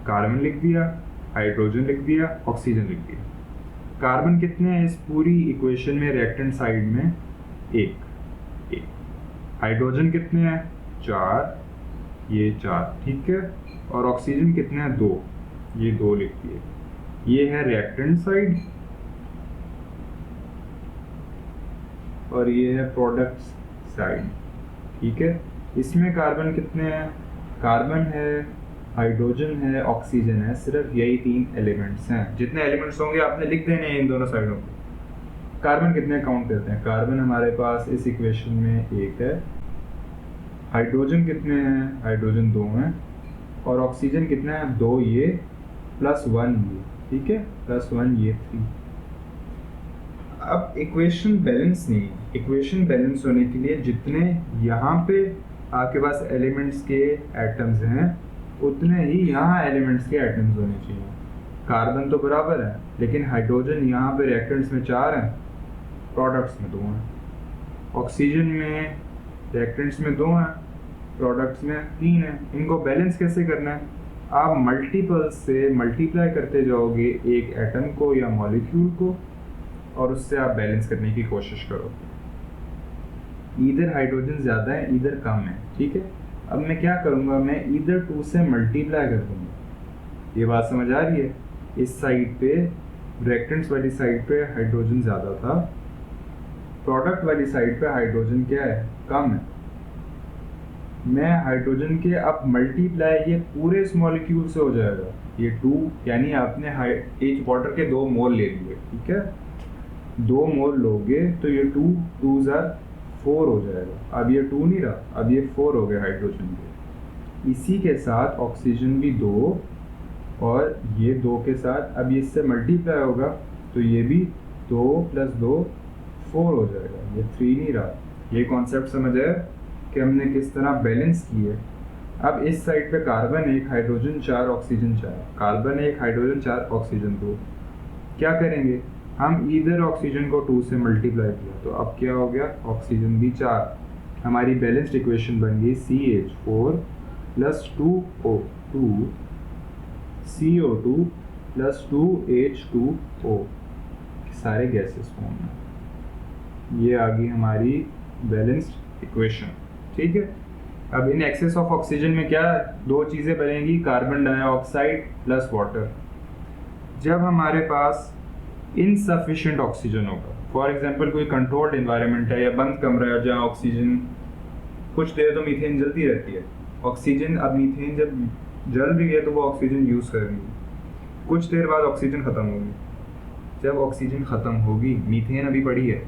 कार्बन लिख दिया, हाइड्रोजन लिख दिया, ऑक्सीजन लिख दिया। कार्बन कितने हैं इस पूरी इक्वेशन में रिएक्टेंट साइड में? एक। हाइड्रोजन कितने हैं? 4, ये 4, ठीक है। और ऑक्सीजन कितने हैं? 2, ये 2 लिख दिए। ये है रिएक्टेंट साइड, और ये है प्रोडक्ट्स साइड, ठीक है। इसमें कार्बन कितने हैं? कार्बन है, हाइड्रोजन है, ऑक्सीजन है, सिर्फ यही 3 एलिमेंट्स हैं। जितने एलिमेंट्स होंगे आपने लिख देने हैं इन दोनों साइडों पे। कार्बन कितने काउंट करते हैं? कार्बन हमारे पास इस इक्वेशन में 1 है। हाइड्रोजन कितने हैं? हाइड्रोजन 2 हैं। और ऑक्सीजन कितने हैं? 2 ये प्लस 1 ये, ठीक है, प्लस 1 ये 3। अब इक्वेशन बैलेंस नहीं है। इक्वेशन बैलेंस होने के लिए जितने यहाँ पे आपके पास एलिमेंट्स के एटम्स हैं उतने ही यहाँ एलिमेंट्स के एटम्स होने चाहिए। कार्बन तो बराबर है, लेकिन हाइड्रोजन यहाँ पे रिएक्टेंट्स में 4 हैं, प्रोडक्ट्स में 2 हैं। ऑक्सीजन में रिएक्टेंट्स में 2 हैं, प्रोडक्ट्स में 3 हैं। इनको बैलेंस कैसे करना है? आप मल्टीपल्स से मल्टीप्लाई करते जाओगे एक एटम को या मॉलिक्यूल को, और उससे आप बैलेंस करने की कोशिश करो। इधर हाइड्रोजन ज़्यादा है, इधर कम है, ठीक है। अब मैं क्या करूँगा, मैं इधर 2 से मल्टीप्लाई कर दूँगा। ये बात समझ आ रही है? इस साइड पे रिएक्टेंट्स वाली साइड पे हाइड्रोजन ज़्यादा था, प्रोडक्ट वाली साइड पे हाइड्रोजन क्या है? कम है। मैं हाइड्रोजन के अब मल्टीप्लाई ये पूरे इस मॉलिक्यूल से हो जाएगा। ये 2 यानी आपने एच वाटर के 2 मोल ले लिए, ठीक है। 2 मोल लोगे तो ये 2 2s are 4 हो जाएगा। अब ये 2 नहीं रहा, अब ये 4 हो गया हाइड्रोजन के। इसी के साथ ऑक्सीजन भी 2 और ये 2 के साथ अब ये इससे मल्टीप्लाई होगा तो ये भी 2 + 2 4 हो जाएगा, ये 3 नहीं रहा। ये कॉन्सेप्ट समझ आया कि हमने किस तरह बैलेंस की है। अब इस साइड पे carbon 1, hydrogen 4, oxygen 4। Carbon 1, hydrogen 4, oxygen 2। क्या करेंगे हम? इधर ऑक्सीजन को 2 से मल्टीप्लाई किया तो अब क्या हो गया? ऑक्सीजन भी 4। हमारी बैलेंस्ड इक्वेशन बन गई CH4 + 2O2 CO2 + 2H2O, सारे गैसेस फॉर्म में। ये आ गई हमारी बैलेंस्ड इक्वेशन, ठीक है। अब इन एक्सेस ऑफ ऑक्सीजन में क्या 2 चीज़ें बनेंगी? Carbon dioxide plus water. जब हमारे पास इनसफिशिएंट ऑक्सीजन होगा, फॉर एग्जांपल कोई कंट्रोल्ड एनवायरनमेंट है या बंद कमरा है जहाँ ऑक्सीजन कुछ देर तो मीथेन जलती रहती है। ऑक्सीजन अब मीथेन जब जल रही है तो वो ऑक्सीजन यूज़ कर रही है, कुछ देर बाद ऑक्सीजन ख़त्म होगी। जब ऑक्सीजन ख़त्म होगी, मीथेन अभी पड़ी है,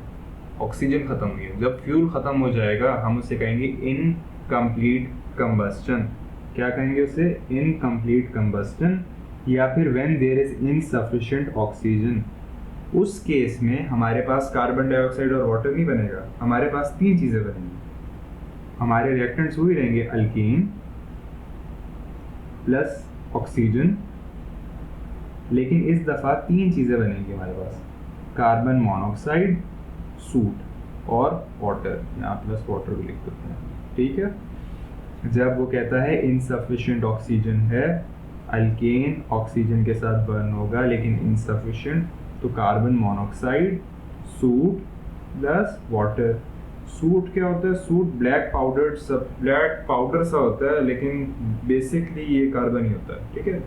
ऑक्सीजन ख़त्म हुई है, जब फ्यूल ख़त्म हो जाएगा हम उसे कहेंगे इनकम्प्लीट कंबस्टन। क्या कहेंगे उसे? Incomplete combustion. या फिर when there is insufficient oxygen, उस केस में हमारे पास कार्बन डाइऑक्साइड और वाटर नहीं बनेगा, हमारे पास 3 चीज़ें बनेंगी। हमारे रिएक्टेंट्स वही रहेंगे, अल्कीन प्लस ऑक्सीजन, लेकिन इस दफ़ा 3 चीज़ें बनेंगी हमारे पास, कार्बन मोनोऑक्साइड, सूट और वाटर। यहाँ प्लस वाटर भी लिख देते हैं, ठीक है। जब वो कहता है इनसफिशिएंट ऑक्सीजन है, अल्केन ऑक्सीजन के साथ बर्न होगा लेकिन इनसफिशिएंट, तो carbon monoxide, suit plus water. Suit क्या होता है? सूट ब्लैक पाउडर सा होता है, लेकिन बेसिकली ये कार्बन ही होता है, ठीक है।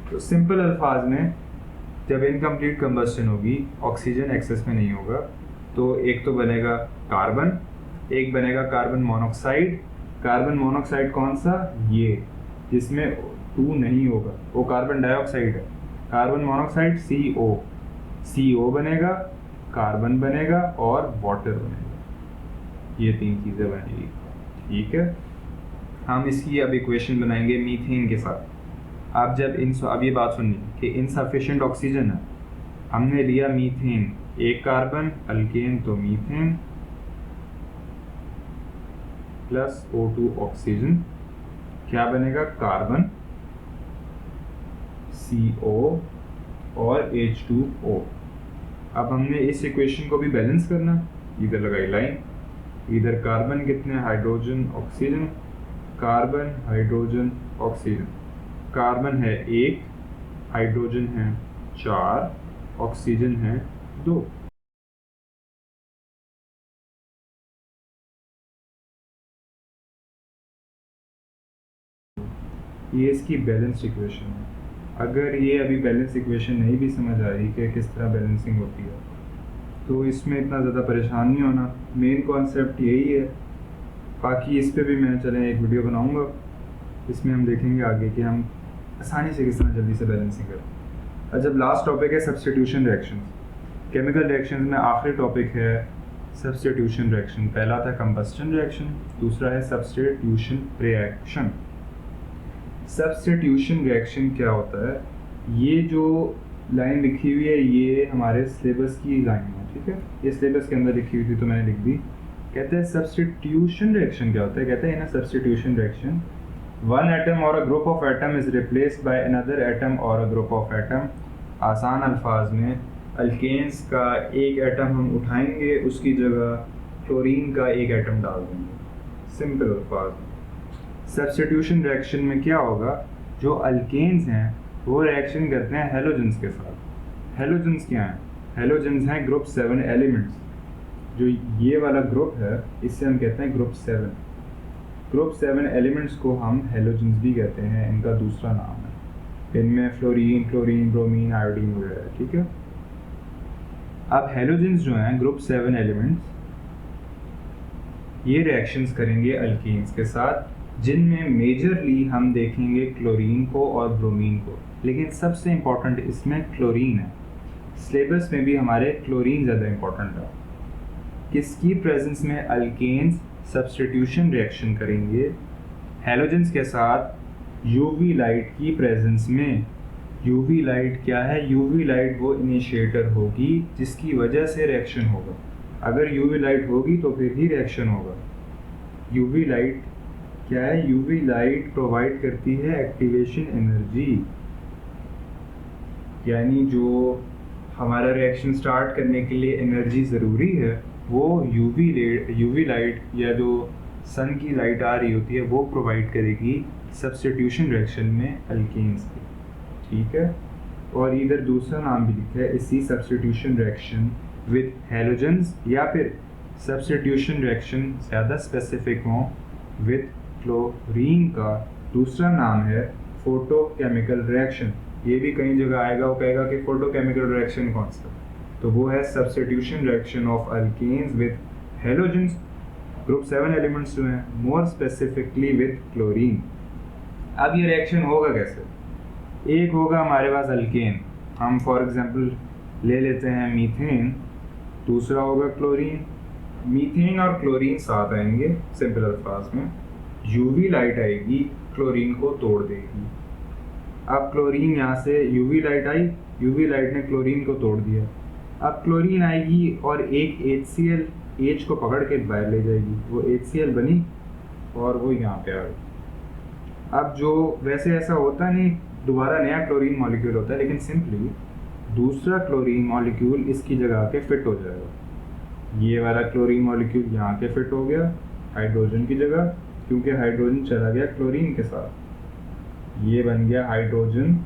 तो सिंपल अल्फाज में जब इनकम्प्लीट कंबस्टन होगी, ऑक्सीजन एक्सेस में नहीं होगा, तो एक तो बनेगा कार्बन, एक बनेगा कार्बन मोनोऑक्साइड। कार्बन मोनोऑक्साइड कौन सा? ये जिसमें 2 नहीं होगा, वो कार्बन डाइऑक्साइड है। कार्बन मोनोऑक्साइड CO बनेगा, कार्बन बनेगा और वाटर बनेगा। ये 3 चीज़ें बनेगी, ठीक है। हम इसकी अब इक्वेशन बनाएंगे मीथेन के साथ। अब जब अब ये बात सुनिए कि इनसफिशिएंट ऑक्सीजन है, हमने लिया मीथेन, एक कार्बन, अल्केन तो मीथेन प्लस O2 ऑक्सीजन, क्या बनेगा? कार्बन, CO और H2O। अब हमने इस इक्वेशन को भी बैलेंस करना, इधर लगाई लाइन, इधर कार्बन कितने, hydrogen oxygen, carbon hydrogen oxygen. Carbon है 1, हाइड्रोजन है 4, ऑक्सीजन है 2। ये इसकी बैलेंस्ड इक्वेशन है। अगर ये अभी बैलेंस इक्वेशन नहीं भी समझ आ रही कि किस तरह बैलेंसिंग होती है, तो इसमें इतना ज़्यादा परेशान नहीं होना, मेन कॉन्सेप्ट यही है। बाकी इस पे भी मैं चलें एक वीडियो बनाऊंगा, इसमें हम देखेंगे आगे कि हम आसानी से किस तरह जल्दी से बैलेंसिंग करें। और जब लास्ट टॉपिक है सब्स्टिट्यूशन रिएक्शन। केमिकल रिएक्शन में आखिरी टॉपिक है सब्स्टिट्यूशन रिएक्शन। पहला था कंबस्टन रिएक्शन, दूसरा है सब्स्टिट्यूशन रिएक्शन। सब्स्टिट्यूशन रिएक्शन क्या होता है? ये जो लाइन लिखी हुई है ये हमारे सिलेबस की लाइन है, ठीक है, ये सिलेबस के अंदर लिखी हुई थी तो मैंने लिख दी। कहते हैं सब्स्टिट्यूशन रिएक्शन क्या होता है? कहते हैं ना सब्स्टिट्यूशन रिएक्शन, वन एटम और a group of atom is replaced by another atom और अ ग्रुप ऑफ एटम। आसान अल्फाज में अल्केन्स का एक एटम हम उठाएंगे, उसकी जगह क्लोरीन का एक एटम डाल देंगे, सिंपल अल्फाज। सब्स्टिट्यूशन रिएक्शन में क्या होगा? जो अल्केन्स हैं वो रिएक्शन करते हैं हेलोजेंस के साथ। हेलोजेंस क्या हैं? हेलोजेंस हैं ग्रुप 7 एलिमेंट्स। जो ये वाला ग्रुप है इससे हम कहते हैं ग्रुप 7। ग्रुप 7 एलिमेंट्स को हम हेलोजेंस भी कहते हैं, इनका दूसरा नाम है। इनमें फ्लोरीन, क्लोरीन, ब्रोमीन, आयोडीन वगैरह, ठीक है। अब हेलोजेंस जो हैं ग्रुप 7 एलिमेंट्स, ये रिएक्शंस करेंगे अल्कीन्स के साथ, जिनमें मेजरली हम देखेंगे क्लोरीन को और ब्रोमीन को, लेकिन सबसे इम्पॉर्टेंट इसमें क्लोरीन है। सिलेबस में भी हमारे क्लोरीन ज़्यादा इम्पॉर्टेंट है। किसकी प्रेजेंस में अल्केन्स सब्स्टिट्यूशन रिएक्शन करेंगे? हेलोजेंस के साथ यूवी लाइट की प्रेजेंस में। यूवी लाइट क्या है? यूवी लाइट वो इनिशिएटर होगी जिसकी वजह से रिएक्शन होगा। अगर यूवी लाइट होगी तो फिर ही रिएक्शन होगा। यूवी लाइट क्या है? यूवी लाइट प्रोवाइड करती है एक्टिवेशन एनर्जी, यानी जो हमारा रिएक्शन स्टार्ट करने के लिए एनर्जी ज़रूरी है वो यूवी लाइट या जो सन की लाइट आ रही होती है वो प्रोवाइड करेगी सब्स्टिट्यूशन रिएक्शन में अल्केन्स की, ठीक है। और इधर दूसरा नाम भी लिखा है इसी सब्स्टिट्यूशन रिएक्शन विद हेलोजेंस, या फिर सब्स्टिट्यूशन रिएक्शन ज़्यादा स्पेसिफिक हों विद क्लोरीन का दूसरा नाम है फोटोकेमिकल रिएक्शन। ये भी कई जगह आएगा, वो कहेगा कि फोटोकेमिकल रिएक्शन कौन सा, तो वो है substitution reaction of alkanes with halogens group 7 elements जो हैं, मोर स्पेसिफिकली विद क्लोरीन। अब ये रिएक्शन होगा कैसे? एक होगा हमारे पास अल्केन, हम फॉर एग्जांपल ले लेते हैं मीथेन, दूसरा होगा क्लोरीन। मीथेन और क्लोरीन साथ आएंगे, सिंपल अल्फाज में यूवी लाइट आएगी, क्लोरीन को तोड़ देगी। अब क्लोरीन यहाँ से यूवी लाइट आई, यूवी लाइट ने क्लोरीन को तोड़ दिया। अब क्लोरीन आएगी और एक HCl H को पकड़ के बाहर ले जाएगी, वो HCl बनी और वो यहाँ पे आ गई। अब जो वैसे ऐसा होता नहीं, दोबारा नया क्लोरीन मॉलिक्यूल होता है, लेकिन सिंपली दूसरा क्लोरीन मॉलिक्यूल इसकी जगह के फिट हो जाएगा। ये वाला क्लोरीन मॉलिक्यूल यहाँ के फिट हो गया हाइड्रोजन की जगह, क्योंकि हाइड्रोजन चला गया क्लोरीन के साथ। ये बन गया हाइड्रोजन,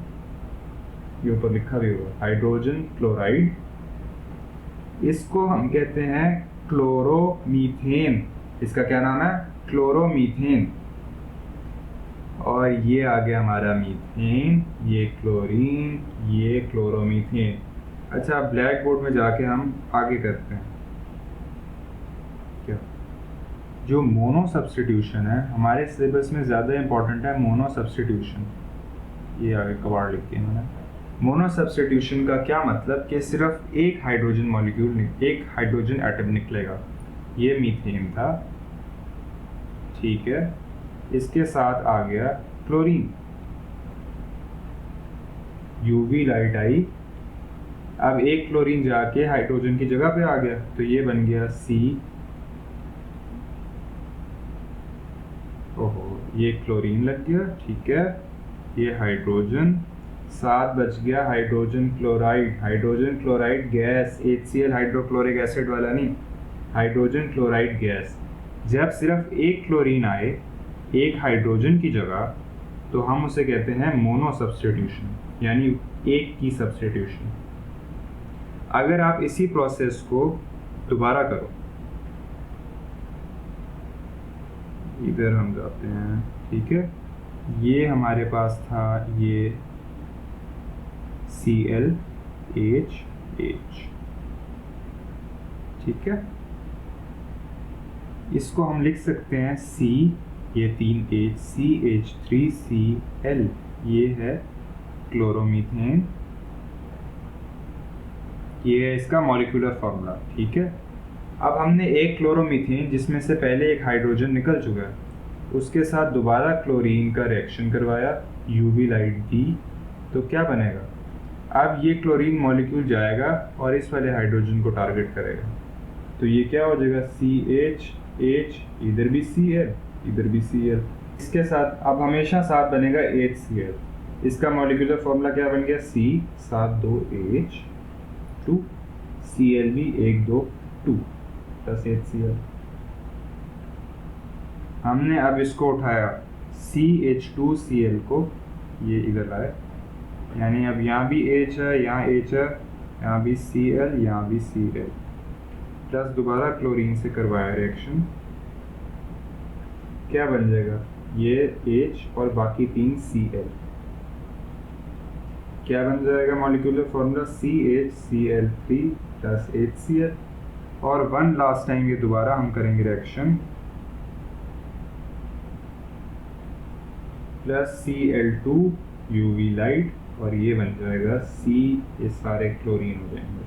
ये ऊपर लिखा भी हुआ हाइड्रोजन क्लोराइड। इसको हम कहते हैं क्लोरोमीथेन। इसका क्या नाम है? क्लोरोमीथेन। और ये आ गया हमारा मीथेन, ये क्लोरीन, ये क्लोरोमीथेन। अच्छा, ब्लैक बोर्ड में जाके हम आगे करते हैं। क्या जो मोनो सब्स्टिट्यूशन है हमारे सिलेबस में ज़्यादा इंपॉर्टेंट है, मोनो सब्स्टिट्यूशन। ये आगे कबाड़ लिख के इन्होंने। मोनो सब्स्टिट्यूशन का क्या मतलब कि सिर्फ एक हाइड्रोजन मॉलिक्यूल, एक हाइड्रोजन एटम निकलेगा। ये मीथेन था, ठीक है, इसके साथ आ गया क्लोरीन, यूवी लाइट आई, अब एक क्लोरीन जाके हाइड्रोजन की जगह पे आ गया, तो ये बन गया C। ओहो, ये क्लोरीन लग गया, ठीक है, ये हाइड्रोजन, साथ बच गया hydrogen chloride. Hydrogen chloride gas, HCl hydrochloric acid वाला नहीं, हाइड्रोजन क्लोराइड गैस। जब सिर्फ एक क्लोरीन आए एक हाइड्रोजन की जगह, तो हम उसे कहते हैं मोनो सब्स्टिट्यूशन, यानी एक की सब्स्टिट्यूशन। अगर आप इसी प्रोसेस को दोबारा करो, इधर हम जाते हैं, ठीक है, ये हमारे पास था ये ClH, ठीक है, इसको हम लिख सकते हैं C, ये 3H, CH3Cl, ये है क्लोरोमीथेन, ये है इसका मॉलिक्यूलर फार्मूला। ठीक है, अब हमने एक क्लोरोमीथेन जिसमें से पहले एक हाइड्रोजन निकल चुका है, उसके साथ दोबारा क्लोरीन का रिएक्शन करवाया, यूवी लाइट दी, तो क्या बनेगा? अब ये क्लोरीन मॉलिक्यूल जाएगा और इस वाले हाइड्रोजन को टारगेट करेगा, तो ये क्या हो जाएगा? CH, इधर भी Cl, इधर भी Cl, इसके साथ अब हमेशा साथ बनेगा HCl। इसका मॉलिक्यूलर फॉर्मूला क्या बन गया? C, साथ 2H2, Cl भी 1 2 2 प्लस HCl। हमने अब इसको उठाया CH2Cl को, ये इधर लाए, यानी अब यहाँ भी H है, यहाँ H है, यहाँ भी Cl, यहाँ भी Cl, प्लस दोबारा क्लोरीन से करवाया रिएक्शन, क्या बन जाएगा? ये H और बाकी 3 Cl, क्या बन जाएगा molecular formula? CHCl3 plus HCl, और 1 लास्ट टाइम ये दोबारा हम करेंगे reaction, plus Cl2 UV light, और ये बन जाएगा C, ये सारे क्लोरीन हो जाएंगे,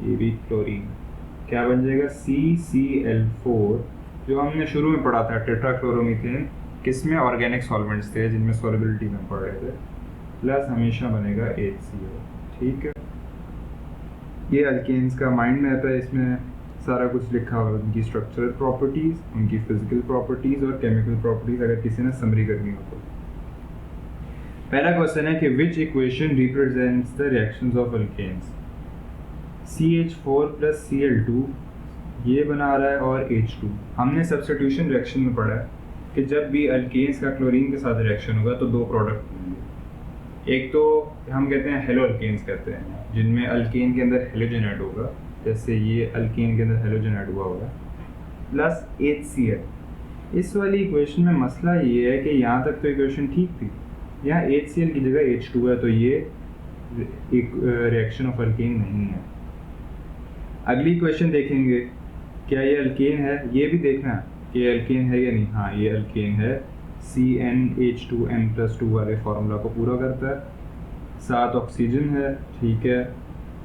ये भी क्लोरीन, क्या बन जाएगा? CCl4, जो हमने शुरू में पढ़ा था टेट्राक्लोरोमीथेन, किसमें? ऑर्गेनिक सॉल्वेंट्स थे जिनमें सॉल्युबिलिटी में पढ़ रहे थे, प्लस हमेशा बनेगा HCl। ठीक है, ये अल्केन्स का माइंड मैप है, इसमें सारा कुछ लिखा हुआ है, उनकी स्ट्रक्चरल प्रॉपर्टीज़, उनकी फिजिकल प्रॉपर्टीज़ और केमिकल प्रॉपर्टीज़, अगर किसी ने समरी करनी हो तो। पहला क्वेश्चन है कि which equation represents the reactions of alkanes? CH4 plus Cl2 ये बना रहा है, और H2 हमने सब्स्टिट्यूशन रिएक्शन में पढ़ा है कि जब भी अल्केन्स का क्लोरीन के साथ रिएक्शन होगा तो दो प्रोडक्ट होंगे। एक तो हम कहते हैं हेलो अल्केन्स कहते हैं, जिनमें अल्केन के अंदर हेलोजन ऐड होगा, जैसे ये अल्केन के अंदर हेलोजन ऐड हुआ होगा, प्लस HCl। इस वाली इक्वेशन में मसला ये है कि यहाँ तक तो इक्वेशन ठीक थी, यहाँ HCl की जगह H2 है, तो ये एक रिएक्शन ऑफ अल्केन नहीं है। अगली क्वेश्चन देखेंगे, क्या ये अल्केन है? ये भी देखना कि ये अल्केन है या नहीं। हाँ, ये अल्केन है, CnH2n+2 वाले फार्मूला को पूरा करता है, 7 ऑक्सीजन है। ठीक है,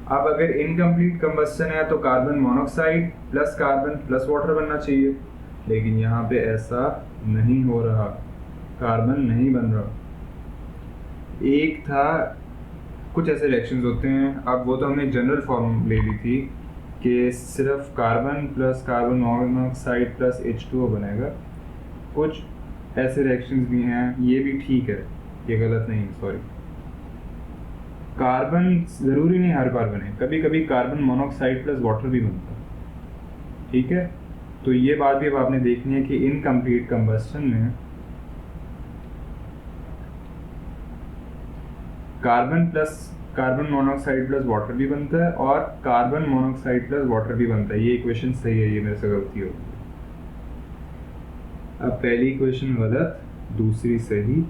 अब अगर इनकम्प्लीट कंबस्टन है तो carbon monoxide plus carbon plus water बनना चाहिए, लेकिन यहाँ पे ऐसा नहीं हो रहा, कार्बन नहीं बन रहा। एक था, कुछ ऐसे रिएक्शंस होते हैं, अब वो तो हमने जनरल फॉर्म ले ली थी कि सिर्फ carbon plus carbon monoxide plus H2O बनेगा। कुछ ऐसे रिएक्शंस भी हैं, ये भी ठीक है, ये गलत नहीं है, सॉरी। कार्बन ज़रूरी नहीं हर बार बने, कभी कभी कार्बन मोनोक्साइड प्लस वाटर भी बनता है। ठीक है, तो ये बात भी अब आपने देखनी है कि इनकम्प्लीट कंबस्टन में carbon plus carbon monoxide plus water भी बनता है और कार्बन मोनोक्साइड प्लस वाटर भी बनता है। ये इक्वेशन सही है, ये मेरे से गलती होगी। अब पहली इक्वेशन गलत, दूसरी सही,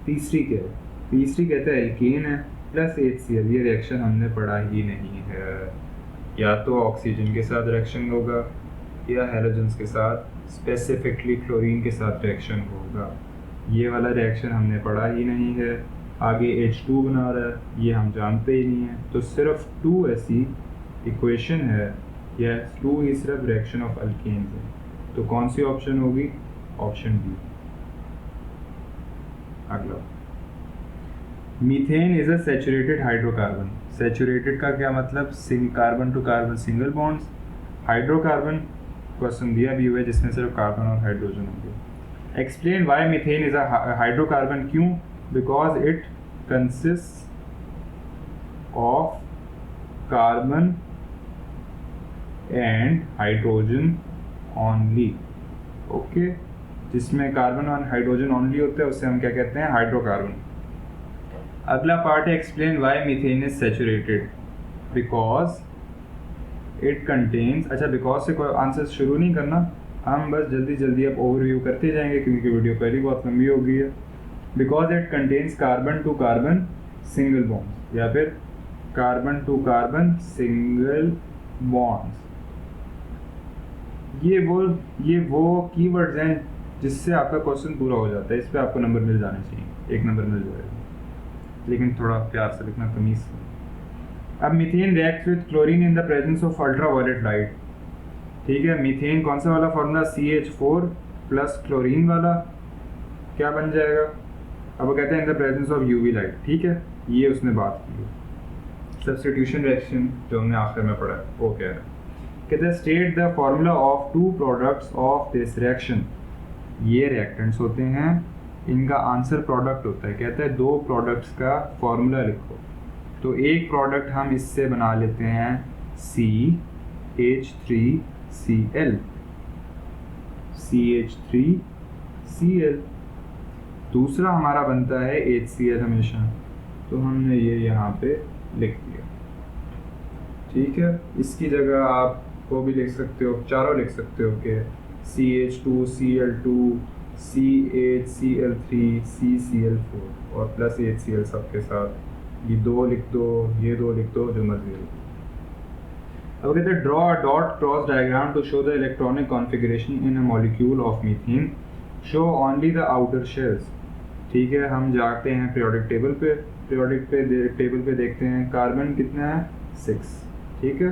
तीसरी क्या है? तीसरी कहता है एल्केन है प्लस HCl, ये रिएक्शन हमने पढ़ा ही नहीं है। या तो ऑक्सीजन के साथ रिएक्शन होगा या हैलोजन्स के साथ, स्पेसिफिकली क्लोरीन के साथ रिएक्शन होगा। ये वाला रिएक्शन हमने पढ़ा ही नहीं है। आगे H2 बना रहा है, ये हम जानते ही नहीं है, तो सिर्फ 2 ऐसी इक्वेशन है, या 2 ही सिर्फ रिएक्शन ऑफ अल्केन्स है। तो कौन सी ऑप्शन होगी? Option B. अगला, methane is a saturated hydrocarbon. Saturated का क्या मतलब? Carbon to carbon single bonds. Hydrocarbon question दिया भी हुआ है जिसमें सिर्फ कार्बन और हाइड्रोजन होंगे। Explain why methane is a hydrocarbon. क्यों? Because it consist of carbon and hydrogen only. Okay, जिसमें कार्बन और हाइड्रोजन ओनली होता है उसे हम क्या कहते हैं? हाइड्रोकार्बन। अगला पार्ट है explain why methane is saturated. Because it contains, अच्छा बिकॉज से कोई आंसर शुरू नहीं करना, हम बस जल्दी जल्दी अब ओवरव्यू करते जाएंगे क्योंकि वीडियो पहले बहुत लंबी हो गई है। Because it contains carbon to carbon single bond, या फिर carbon to carbon single bonds. ये वो कीवर्ड्स हैं जिससे आपका क्वेश्चन पूरा हो जाता है। इस पे आपको नंबर मिल जाने चाहिए, 1 नंबर मिल जाएगा, लेकिन थोड़ा प्यार से लिखना, तमीज़ से। अब methane reacts with chlorine in the presence of ultraviolet light. ठीक है, मीथेन कौन सा वाला फॉर्मूला, CH4 प्लस क्लोरीन वाला, क्या बन जाएगा? अब वो कहते हैं in the presence of UV light. ठीक है, ये उसने बात की है। सब्स्टिट्यूशन रिएक्शन जो हमने आखिर में पढ़ा है वो कह रहा है, कहते हैं state the formula of 2 products of this reaction. ये रिएक्टेंट्स होते हैं, इनका आंसर प्रोडक्ट होता है। कहता है 2 प्रोडक्ट्स का फॉर्मूला लिखो। तो एक प्रोडक्ट हम इससे बना लेते हैं CH3Cl, CH3Cl। दूसरा हमारा बनता है HCl हमेशा, तो हमने ये यहाँ पे लिख दिया। ठीक है, इसकी जगह आप वो भी लिख सकते हो, चारों लिख सकते हो कि CH2Cl2 CHCl3 CCl4 और प्लस HCl सबके साथ। ये 2 लिख दो, ये 2 लिख दो, जो मर्जी लिख दो। अब कहते हैं draw a dot cross diagram to show the electronic configuration in a molecule of methane, show only the outer shells. ठीक है, हम जाते हैं पीरियोडिक टेबल पे, टेबल पे देखते हैं कार्बन कितना है, 6। ठीक है,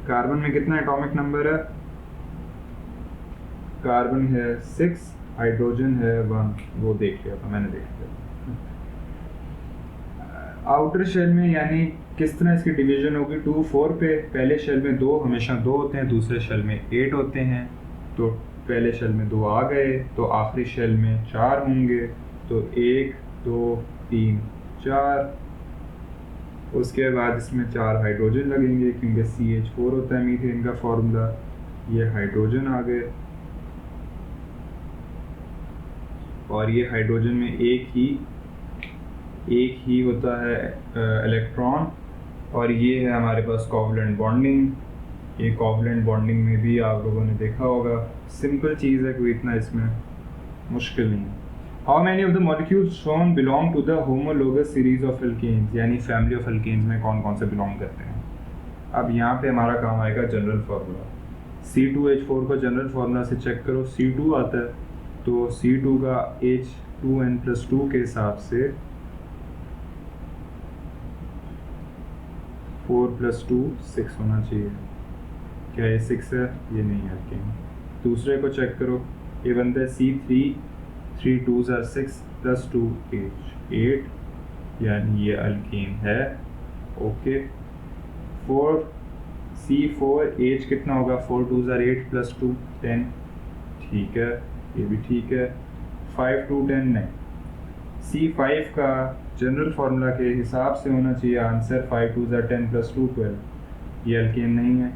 कार्बन में कितना एटॉमिक नंबर है, कार्बन है 6, हाइड्रोजन है 1, वो देख लिया था मैंने, देख लिया। आउटर शेल में यानी किस तरह इसकी डिवीजन होगी, 2 4 पे। पहले शेल में 2 हमेशा 2 होते हैं, दूसरे शेल में 8 होते हैं। तो पहले शेल में 2 आ गए, तो आखिरी शेल में 4 होंगे। तो 1 2 3 4। उसके बाद इसमें 4 हाइड्रोजन लगेंगे, क्योंकि CH4 होता है मीथेन का फॉर्मूला। ये हाइड्रोजन आ गए, और ये हाइड्रोजन में एक ही होता है इलेक्ट्रॉन, और ये है हमारे पास कोवलेंट बॉन्डिंग। ये कोवलेंट बॉन्डिंग में भी आप लोगों ने देखा होगा, सिंपल चीज़ है, कोई इतना इसमें मुश्किल नहीं है। How many of the molecules shown belong to the homologous series of alkenes, यानी फैमिली ऑफ एल्केन्स में कौन कौन से बिलोंग करते हैं। अब यहाँ पे हमारा काम आएगा जनरल फार्मूला। C2H4 को जनरल फार्मूला से चेक करो, C2 आता है, तो C2 का H2n+2 के हिसाब से 4 + 2 6 होना चाहिए। क्या ये 6 है? ये नहीं है अल्केन। दूसरे को चेक करो, ये बनता है C3 3 2s are 6 + 2 8, यानी ये अल्केन है। ओके, 4 C4 H कितना होगा, 4 2s are 8 + 2 10। ठीक है, ये भी ठीक है। 5 2 10 नहीं। C5 का जनरल फार्मूला के हिसाब से होना चाहिए आंसर 5 2s are 10 + 2 12। ये अल्केन नहीं है।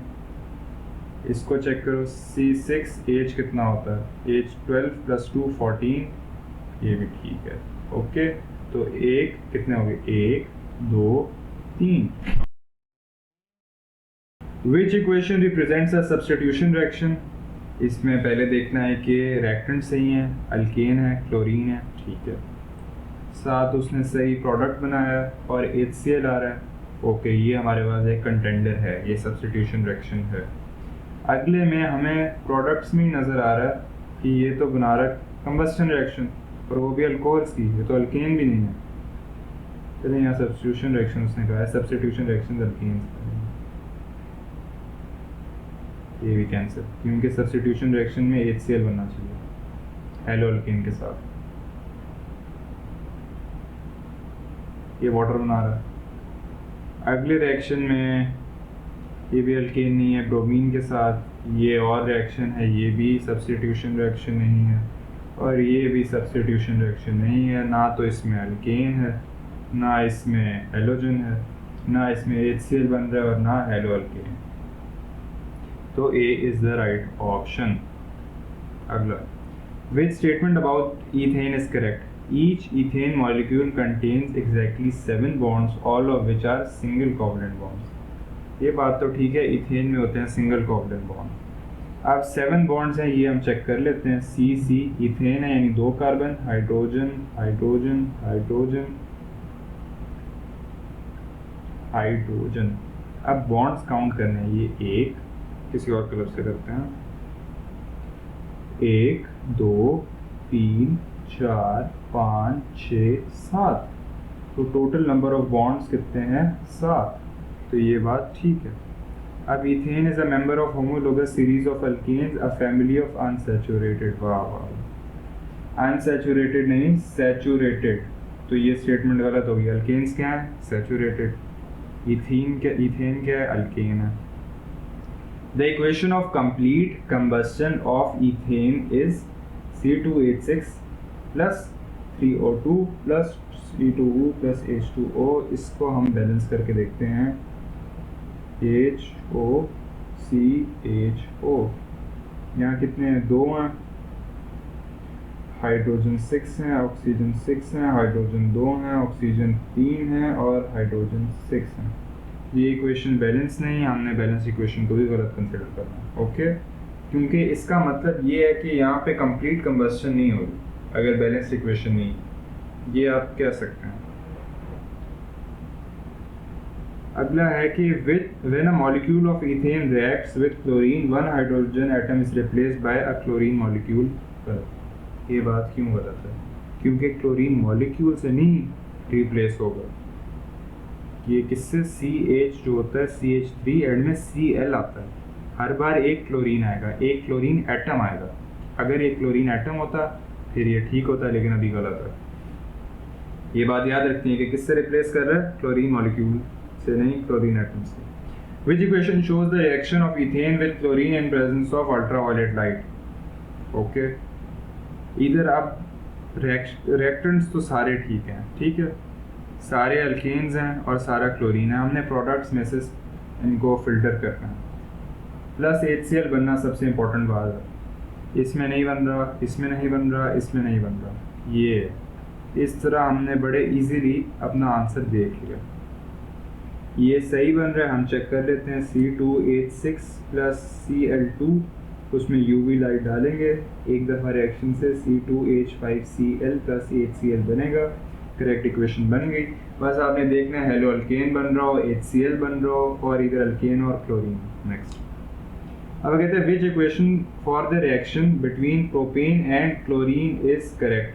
इसको चेक करो, C6 H कितना होता है, H 12 + 2 14। ये भी ठीक है। ओके, तो एक कितने हो गए, 1 2 3। विच equation represents a substitution reaction. इसमें पहले देखना है कि रिएक्टेंट सही है, अल्केन है, क्लोरीन है। ठीक है, साथ उसने सही प्रोडक्ट बनाया और HCl आ रहा है। ओके, ये हमारे पास एक कंटेंडर है, ये सब्स्टिट्यूशन रिएक्शन है। अगले में हमें प्रोडक्ट्स में नज़र आ रहा है कि ये तो बना रहा है कंबस्टन रिएक्शन, और वो भी अल्कोहल्स की, ये तो अल्केन भी नहीं है। चलिए यहाँ सब्स्टिट्यूशन रिएक्शन उसने कहा है, सब्स्टिट्यूशन रिएक्शन अल्केन, ये भी कैंसिल, क्योंकि सब्स्टिट्यूशन रिएक्शन में HCl बनना चाहिए हेलो अल्केन के साथ। ये वाटर बना रहा है। अगले रिएक्शन में ये भी अल्केन नहीं है, ब्रोमीन के साथ। ये और रिएक्शन है, ये भी सब्स्टिट्यूशन रिएक्शन नहीं है, और ये भी सब्स्टिट्यूशन रिएक्शन नहीं है। ना तो इसमें अल्केन है, ना इसमें हेलोजन है, ना इसमें HCl बन रहा है, और ना हेलो अल्केन। तो A is the right option. अगला, which statement about ethane is correct. Each ethane molecule contains exactly 7 bonds, all of which are single covalent bonds. ये बात तो ठीक है, इथेन में होते हैं सिंगल कोवलेंट बॉन्ड। अब 7 बॉन्ड्स हैं, ये हम चेक कर लेते हैं। C इथेन है, यानी 2 carbon, hydrogen hydrogen hydrogen hydrogen, अब बॉन्ड्स काउंट करने हैं, ये एक, किसी और कलर से करते हैं, 1 2 3 4 5 6 7, तो टोटल नंबर ऑफ बॉन्ड्स कितने हैं 7, तो ये बात ठीक है। अब ethane is a member of homologous series of alkanes a family of unsaturated, वाह वाह, अनसैचुरेटेड नहीं सैचुरेटेड, तो ये स्टेटमेंट गलत होगी। अल्केन्स क्या है सैचुरेटेड, इथेन क्या है अल्केन है। The equation of complete combustion of ethane is C2H6 plus 3O2 plus C2O plus H2O। इसको हम बैलेंस करके देखते हैं, HOCHO, यहाँ कितने हैं 2 हैं, हाइड्रोजन 6 हैं, ऑक्सीजन 6 हैं, हाइड्रोजन 2 हैं, ऑक्सीजन 3 हैं और हाइड्रोजन 6 हैं। ये इक्वेशन बैलेंस नहीं, हमने बैलेंस इक्वेशन को भी गलत कंसिडर करना है, ओके, क्योंकि इसका मतलब ये है कि यहाँ पे कंप्लीट कंबस्शन नहीं होगी अगर बैलेंस इक्वेशन नहीं, ये आप कह सकते हैं। अगला है कि when a molecule of ethane reacts with chlorine, one hydrogen atom is replaced by a chlorine molecule. ये बात क्यों गलत है? क्योंकि क्लोरीन मॉलिक्यूल से नहीं रिप्लेस होगा, ये किससे, CH जो होता है CH3 एंड में Cl आता है, हर बार एक क्लोरीन आएगा, एक क्लोरीन एटम आएगा। अगर एक क्लोरीन एटम होता फिर ये ठीक होता, लेकिन अभी गलत है। ये बात याद रखनी है कि किससे रिप्लेस कर रहा है, क्लोरीन मॉलिक्यूल से नहीं, क्लोरीन एटम से। Which equation shows the reaction of ethane with chlorine in presence of ultraviolet light? Okay, इधर अब रिएक्टेंट्स तो सारे ठीक हैं, ठीक है, सारे अल्केन्स हैं और सारा क्लोरीन है, हमने प्रोडक्ट्स में से इनको फिल्टर करना है। प्लस HCl बनना सबसे इम्पोर्टेंट बात है, इसमें नहीं बन रहा, इसमें नहीं बन रहा, इसमें नहीं बन रहा, ये इस तरह हमने बड़े इजीली अपना आंसर देख लिया। ये सही बन रहा है, हम चेक कर लेते हैं, C2H6 प्लस Cl2, उसमें UV लाइट डालेंगे, एक दफ़ा रिएक्शन से C2H5Cl प्लस HCl बनेगा, करेक्ट इक्वेशन बन गई। बस आपने देखना है हेलो अल्केन बन रहा हो, HCl बन रहा हो और इधर अल्केन और क्लोरीन। नेक्स्ट, अब कहते हैं विच equation for the reaction between propane and chlorine is correct.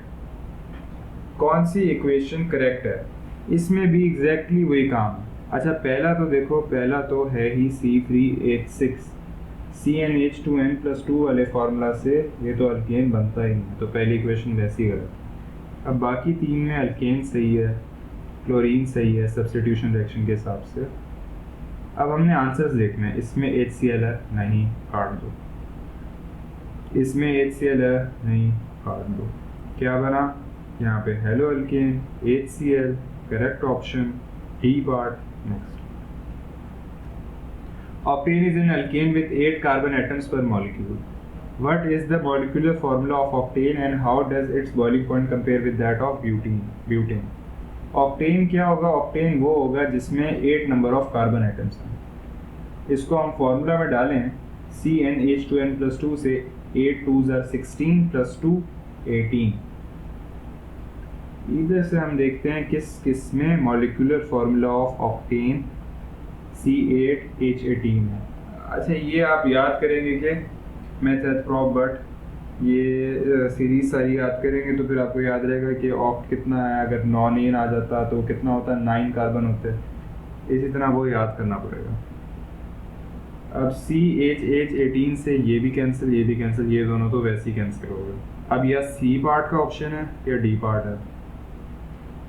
कौन सी इक्वेशन करेक्ट है? इसमें भी एग्जैक्टली वही काम है। अच्छा, पहला तो देखो, पहला तो है ही C3H6, CnH2n प्लस 2 वाले फार्मूला से ये तो अल्केन बनता ही नहीं, तो पहली इक्वेशन वैसी गलत। अब बाकी तीन में अल्केन सही है, क्लोरीन सही है सब्स्टिट्यूशन रिएक्शन के हिसाब से। अब हमने आंसर्स देखने हैं, इसमें HCl है, नहीं, काट दो, इसमें HCl है, नहीं, काट दो, क्या बना यहाँ पे, hello alkane, HCl, correct option, D part. Next, octane is an alkane with 8 carbon atoms per molecule. What is the molecular formula of octane and how does its boiling point compare with that of butane? Octane क्या होगा? octane वो होगा जिसमें 8 number of carbon atoms हैं। इसको हम formula में डालें CnH2n प्लस 2 से 8 2s are 16 प्लस 2 18। इधर से हम देखते हैं किस में molecular formula of octane C8H18 है। अच्छा, ये आप याद करेंगे कि मेथड प्रॉप बट ये सीरीज सारी याद करेंगे तो फिर आपको याद रहेगा कि ऑक्ट कितना है, अगर नॉन एन आ जाता तो कितना होता है, 9 कार्बन होते हैं, इसी तरह वो याद करना पड़ेगा। अब CHH18 से ये भी कैंसिल, ये भी कैंसिल, ये दोनों तो वैसे ही कैंसिल हो गए। अब यह C पार्ट का ऑप्शन है या D पार्ट है?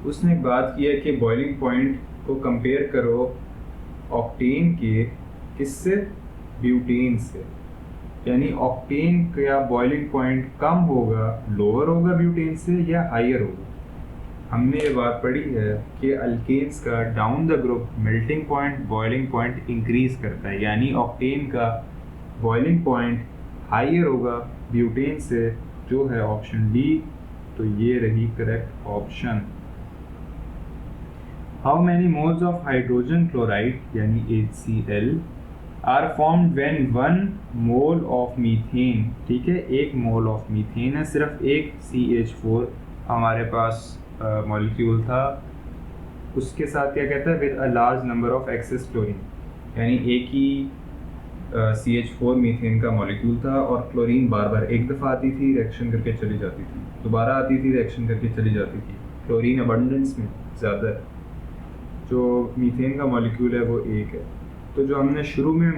उसने बात की है कि बॉइलिंग पॉइंट को कंपेयर करो ऑक्टेन के किससे, ब्यूटेन से, यानी ऑक्टेन का बॉइलिंग पॉइंट कम होगा, लोअर होगा ब्यूटेन से या हायर होगा। हमने ये बात पढ़ी है कि अल्केन्स का down the group melting point, boiling point increase करता है, यानी ऑक्टेन का बॉइलिंग पॉइंट हायर होगा ब्यूटेन से, जो है ऑप्शन डी। तो ये रही correct option. How many moles of hydrogen chloride यानी HCl are formed when 1 mole of methane, ठीक है, 1 मोल ऑफ मीथेन है, सिर्फ एक CH4 हमारे पास मॉलिक्यूल था, उसके साथ क्या कहता है, with a large number of excess chlorine. यानी एक ही CH4 मीथेन का मॉलिक्यूल था और क्लोरीन बार बार एक दफ़ा आती थी, रिएक्शन करके चली जाती थी, दोबारा आती थी, रिएक्शन करके चली जाती थी। क्लोरीन अबंडेंस में ज़्यादा है, जो मीथेन का मॉलिक्यूल है वो एक है। तो जो हमने शुरू में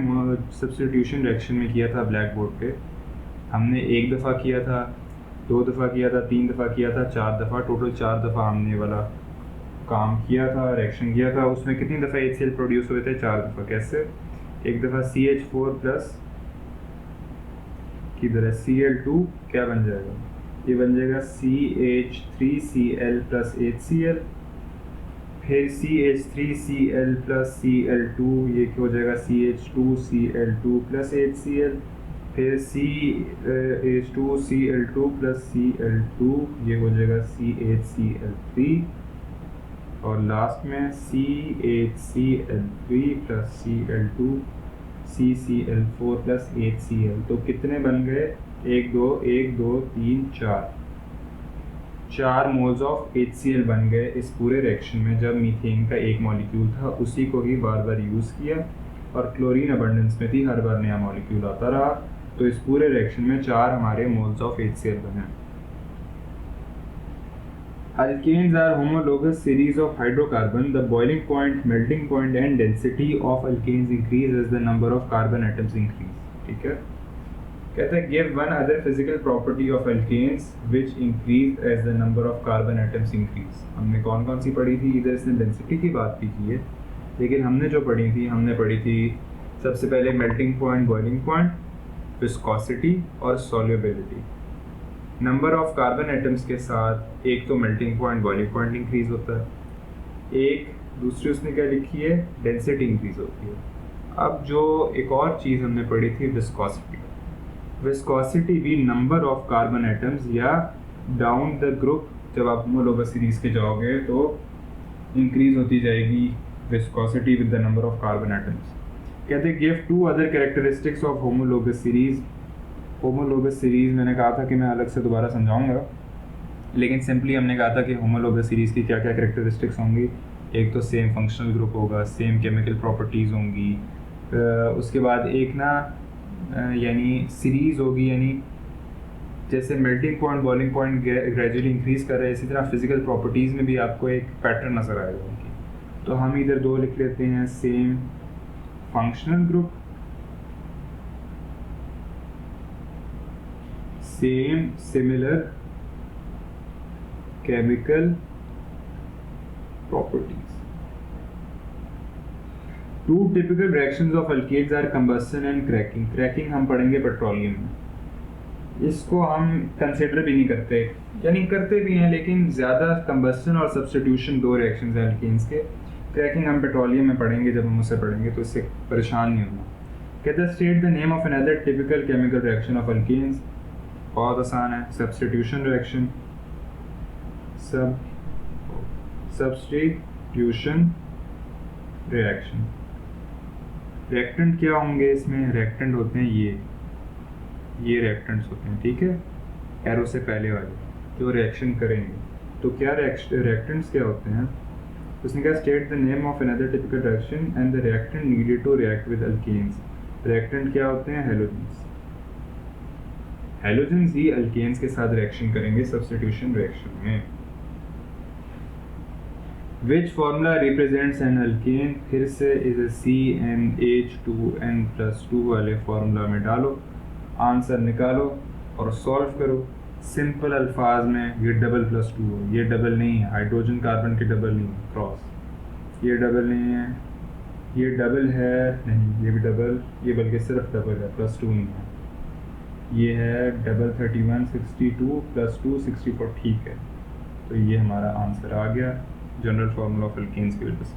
सब्स्टिट्यूशन रिएक्शन में किया था ब्लैक बोर्ड पे, हमने एक दफ़ा किया था, 2 दफ़ा किया था, 3 दफ़ा किया था, 4 दफ़ा, टोटल 4 दफ़ा हमने वाला काम किया था, रिएक्शन किया था। उसमें कितनी दफ़ा HCl प्रोड्यूस हुए थे? 4 दफ़ा। कैसे? एक दफ़ा CH4 प्लस किधर है Cl2, क्या बन जाएगा? ये बन जाएगा CH3Cl प्लस HCl, फिर CH3Cl प्लस Cl2, ये क्या हो जाएगा CH2Cl2 प्लस HCl, फिर CH2Cl2 प्लस Cl2, ये हो जाएगा CHCl3, और लास्ट में CHCl3 plus Cl2 CCl4 plus HCl। तो कितने बन गए? 1 2 1 2 3 4 मोल्स ऑफ HCl बन गए इस पूरे रिएक्शन में। जब मीथेन का एक मॉलिक्यूल था उसी को ही बार बार यूज़ किया और क्लोरीन अबंडेंस में थी, हर बार नया मॉलिक्यूल आता रहा, तो इस पूरे रिएक्शन में 4 हमारे मोल्स ऑफ HCl बने। Alkanes are homologous series of hydrocarbon. The boiling point, melting point and density of alkanes increase as the number of carbon atoms increase. ठीक है? कहते हैं give one other physical property of alkanes which increase as the number of carbon atoms increase. हमने कौन कौन सी पढ़ी थी? इधर इसने डेंसिटी की बात भी की है, लेकिन हमने जो पढ़ी थी, हमने पढ़ी थी सबसे पहले melting point, boiling point, viscosity और solubility. Number of carbon atoms के साथ एक तो melting point, boiling point increase होता है, एक दूसरी उसने क्या लिखी है? डेंसिटी इंक्रीज होती है। अब जो एक और चीज़ हमने पढ़ी थी विस्कोसिटी। विस्कोसिटी भी नंबर ऑफ कार्बन एटम्स या डाउन द ग्रुप, जब आप होमोलोगस सीरीज के जाओगे तो इंक्रीज होती जाएगी viscosity with the number of carbon atoms. कहते हैं give 2 other characteristics of homologous series. Homologous series मैंने कहा था कि मैं अलग से दोबारा समझाऊंगा, लेकिन सिंपली हमने कहा था कि होमोलोगस सीरीज़ की क्या क्या कैरेक्टरिस्टिक्स होंगी। एक तो सेम फंक्शनल ग्रुप होगा, सेम केमिकल प्रॉपर्टीज़ होंगी, उसके बाद एक ना यानी सीरीज़ होगी, यानी जैसे melting point, boiling point gradually increase कर रहे हैं, इसी तरह फिजिकल प्रॉपर्टीज़ में भी आपको एक पैटर्न नज़र आएगा उनकी। तो हम इधर 2 लिख लेते हैं, same functional group, same similar chemical properties. 2 typical reactions of alkanes are combustion and cracking. Cracking हम पढ़ेंगे पेट्रोलियम में, इसको हम कंसिडर भी नहीं करते, यानी करते भी हैं लेकिन ज़्यादा। कंबस्शन और सब्स्टिट्यूशन 2 रिएक्शंस हैं अल्केन्स के। क्रैकिंग हम पेट्रोलियम में पढ़ेंगे, जब हम उसे पढ़ेंगे तो इससे परेशान नहीं होना। कहते हैं state the name of another typical chemical reaction of alkanes. बहुत आसान है, substitution reaction, substitution reaction. Reactant क्या होंगे इसमें? रिएक्टेंट होते हैं ये रिएक्टेंट्स होते हैं, ठीक है, एरो से पहले वाले जो रिएक्शन करेंगे। तो क्या रिएक्टेंट्स क्या होते हैं? उसने कहा state the name of another typical reaction and the reactant needed to react with alkanes. Reactant क्या होते हैं? हेलोजेंस। हेलोजेंस ही अल्केन्स के साथ रिएक्शन करेंगे सब्स्टिट्यूशन रिएक्शन में। विच फार्मूला रिप्रेजेंट्स एन अल्केन? फिर से इसे CnH2n+2 वाले फार्मूला में डालो, आंसर निकालो और सॉल्व करो। सिंपल अल्फाज में ये डबल प्लस 2 हो, ये डबल नहीं है, हाइड्रोजन कार्बन के डबल नहीं है, क्रॉस। ये डबल नहीं है, ये डबल है नहीं, ये भी डबल, ये बल्कि सिर्फ डबल है, प्लस 2 नहीं है। ये है डबल 31 62 प्लस 2 64, ठीक है। तो ये हमारा आंसर आ गया जनरल फार्मूला ऑफ अल्केन्स की वजह से।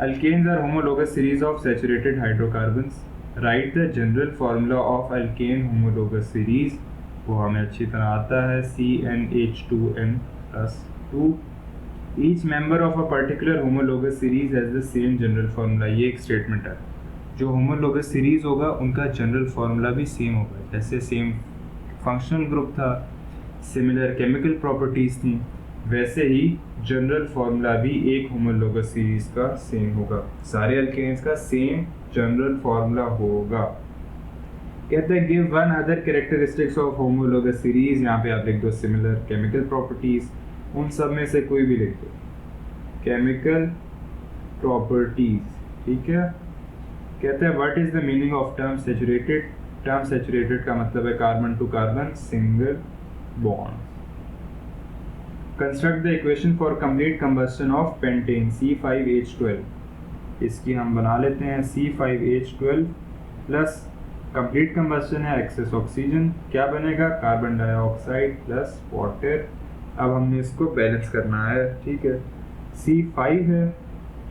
Alkanes are homologous series of saturated hydrocarbons. Write the general formula of alkane homologous series. वो हमें अच्छी तरह आता है, CnH2n+2। Each member of a particular homologous series has the same general formula. ये एक स्टेटमेंट है, जो होमोलोगस सीरीज होगा उनका जनरल फार्मूला भी सेम होगा। जैसे सेम फंक्शनल ग्रुप था, सिमिलर केमिकल प्रॉपर्टीज़ थी, वैसे ही जनरल फार्मूला भी एक होमोलोगस सीरीज का सेम होगा, सारे अल्केन्स का सेम जनरल फार्मूला होगा। कहते हैं give one other characteristics of homologous series, यहाँ पे आप लिख दो सिमिलर केमिकल प्रॉपर्टीज, उन सब में से कोई भी लिख दो केमिकल प्रॉपर्टीज, ठीक है। कहते हैं what is the meaning of term saturated, term saturated का मतलब है carbon to carbon single bond. Construct the equation for complete combustion of pentane C5H12, इसकी हम बना लेते हैं C5H12 प्लस कंप्लीट कंबस्शन है एक्सेस ऑक्सीजन, क्या बनेगा कार्बन डाइऑक्साइड प्लस वाटर। अब हमने इसको बैलेंस करना है, ठीक है। C5 है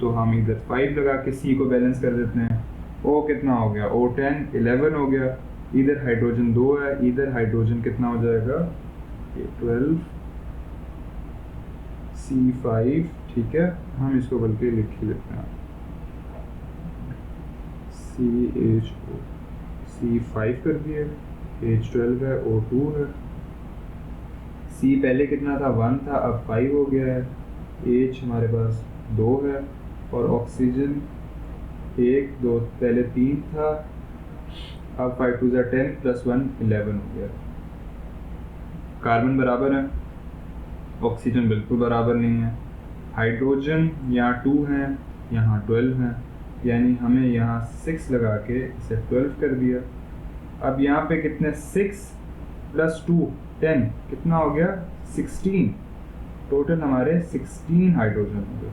तो हम इधर 5 लगा के C को बैलेंस कर देते हैं। O कितना हो गया, O10 11 हो गया, इधर हाइड्रोजन 2 है, इधर हाइड्रोजन कितना हो जाएगा 12 C5, ठीक है। हम इसको बल्कि लिख ही लेते हैं CHO, C5 कर दिए, H12 है, O2 है, C पहले कितना था 1 था, अब 5 हो गया है, H हमारे पास 2 है और ऑक्सीजन 1 2 पहले 3 था, अब 5 2 10 प्लस 1 11 हो गया। कार्बन बराबर है, ऑक्सीजन बिल्कुल बराबर नहीं है, हाइड्रोजन यहाँ 2 है यहाँ 12 है, यानी हमें यहाँ 6 लगा के इसे 12 कर दिया। अब यहाँ पे कितने 6 प्लस 2 10 कितना हो गया 16, टोटल हमारे 16 हाइड्रोजन हो गए,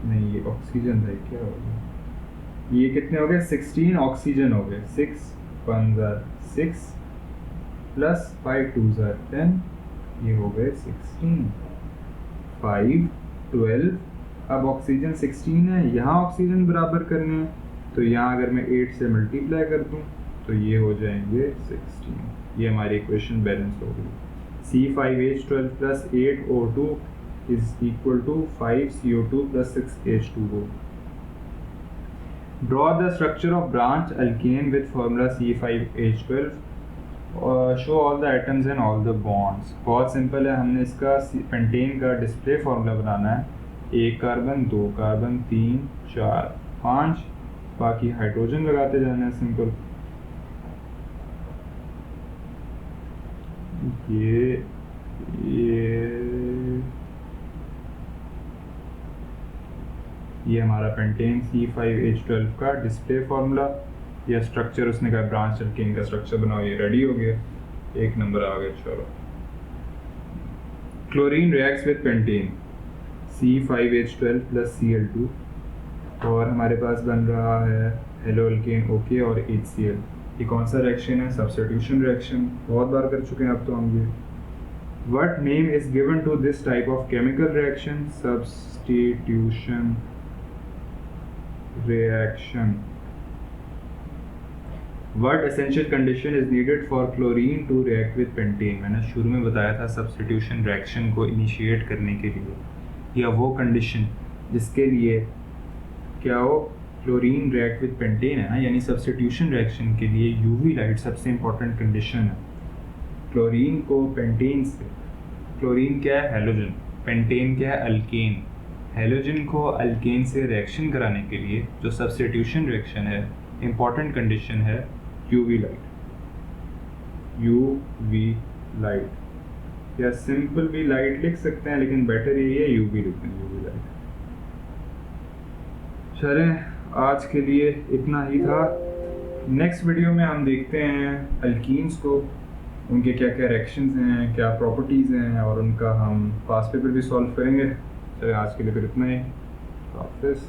नहीं ये ऑक्सीजन था, क्या हो गया, ये कितने हो गए 16 ऑक्सीजन हो गए, 6 1 6 प्लस 5 2 10, ये हो गए 16 5 12। अब ऑक्सीजन 16 है, यहाँ ऑक्सीजन बराबर करने हैं तो यहाँ अगर मैं 8 से मल्टीप्लाई कर दूँ तो ये हो जाएंगे 16, ये हमारी इक्वेशन बैलेंस हो गई। C5H12 plus 8O2 is equal to 5CO2 plus 6H2O। Draw the structure of branch alkane with formula C5H12, show all the atoms and all the bonds. बहुत सिंपल है, हमने इसका पेंटेन का डिस्प्ले फार्मूला बनाना है, 1 carbon 2 carbon 3 4 5, बाकी hydrogen लगाते जाना है, सिंपल। ये हमारा पेंटेन C5H12 का डिस्प्ले फार्मूला या स्ट्रक्चर, उसने कहा ब्रांच अल्केन का स्ट्रक्चर बनाओ, ये रेडी हो गया, 1 नंबर आ गया। चलो chlorine reacts with pentane C5H12 plus Cl2 और हमारे पास बन रहा है हेलो अल्केन OK और HCl। ये कौन सा रिएक्शन है, सब्स्टिट्यूशन रिएक्शन, बहुत बार कर चुके हैं अब तो हम ये। What name is given to this type of chemical reaction, substitution reaction. What essential condition is needed for chlorine to react with pentane? मैंने शुरू में बताया था सब्स्टिट्यूशन रिएक्शन को इनिशिएट करने के लिए, या वो कंडीशन जिसके लिए क्या हो क्लोरीन रिएक्ट विद पेंटेन है ना, यानी सब्स्टिट्यूशन रिएक्शन के लिए यूवी लाइट सबसे इंपॉर्टेंट कंडीशन है। क्लोरीन को पेंटेन से, क्लोरीन क्या है हेलोजन, पेंटेन क्या है अल्केन, हेलोजन को अल्केन से रिएक्शन कराने के लिए जो सब्स्टिट्यूशन रिएक्शन है, इंपॉर्टेंट कंडीशन है यूवी लाइट, यूवी लाइट या सिंपल भी लाइट लिख सकते हैं, लेकिन बेटर यही है यूवी लिखते हैं, यूवी लाइट। चलें आज के लिए इतना ही था, नेक्स्ट वीडियो में हम देखते हैं अल्कीन्स को, उनके क्या क्या रिएक्शंस हैं, क्या प्रॉपर्टीज़ हैं, और उनका हम पास्ट पेपर भी सॉल्व करेंगे। चलिए आज के लिए फिर इतना ही, हाफिज़।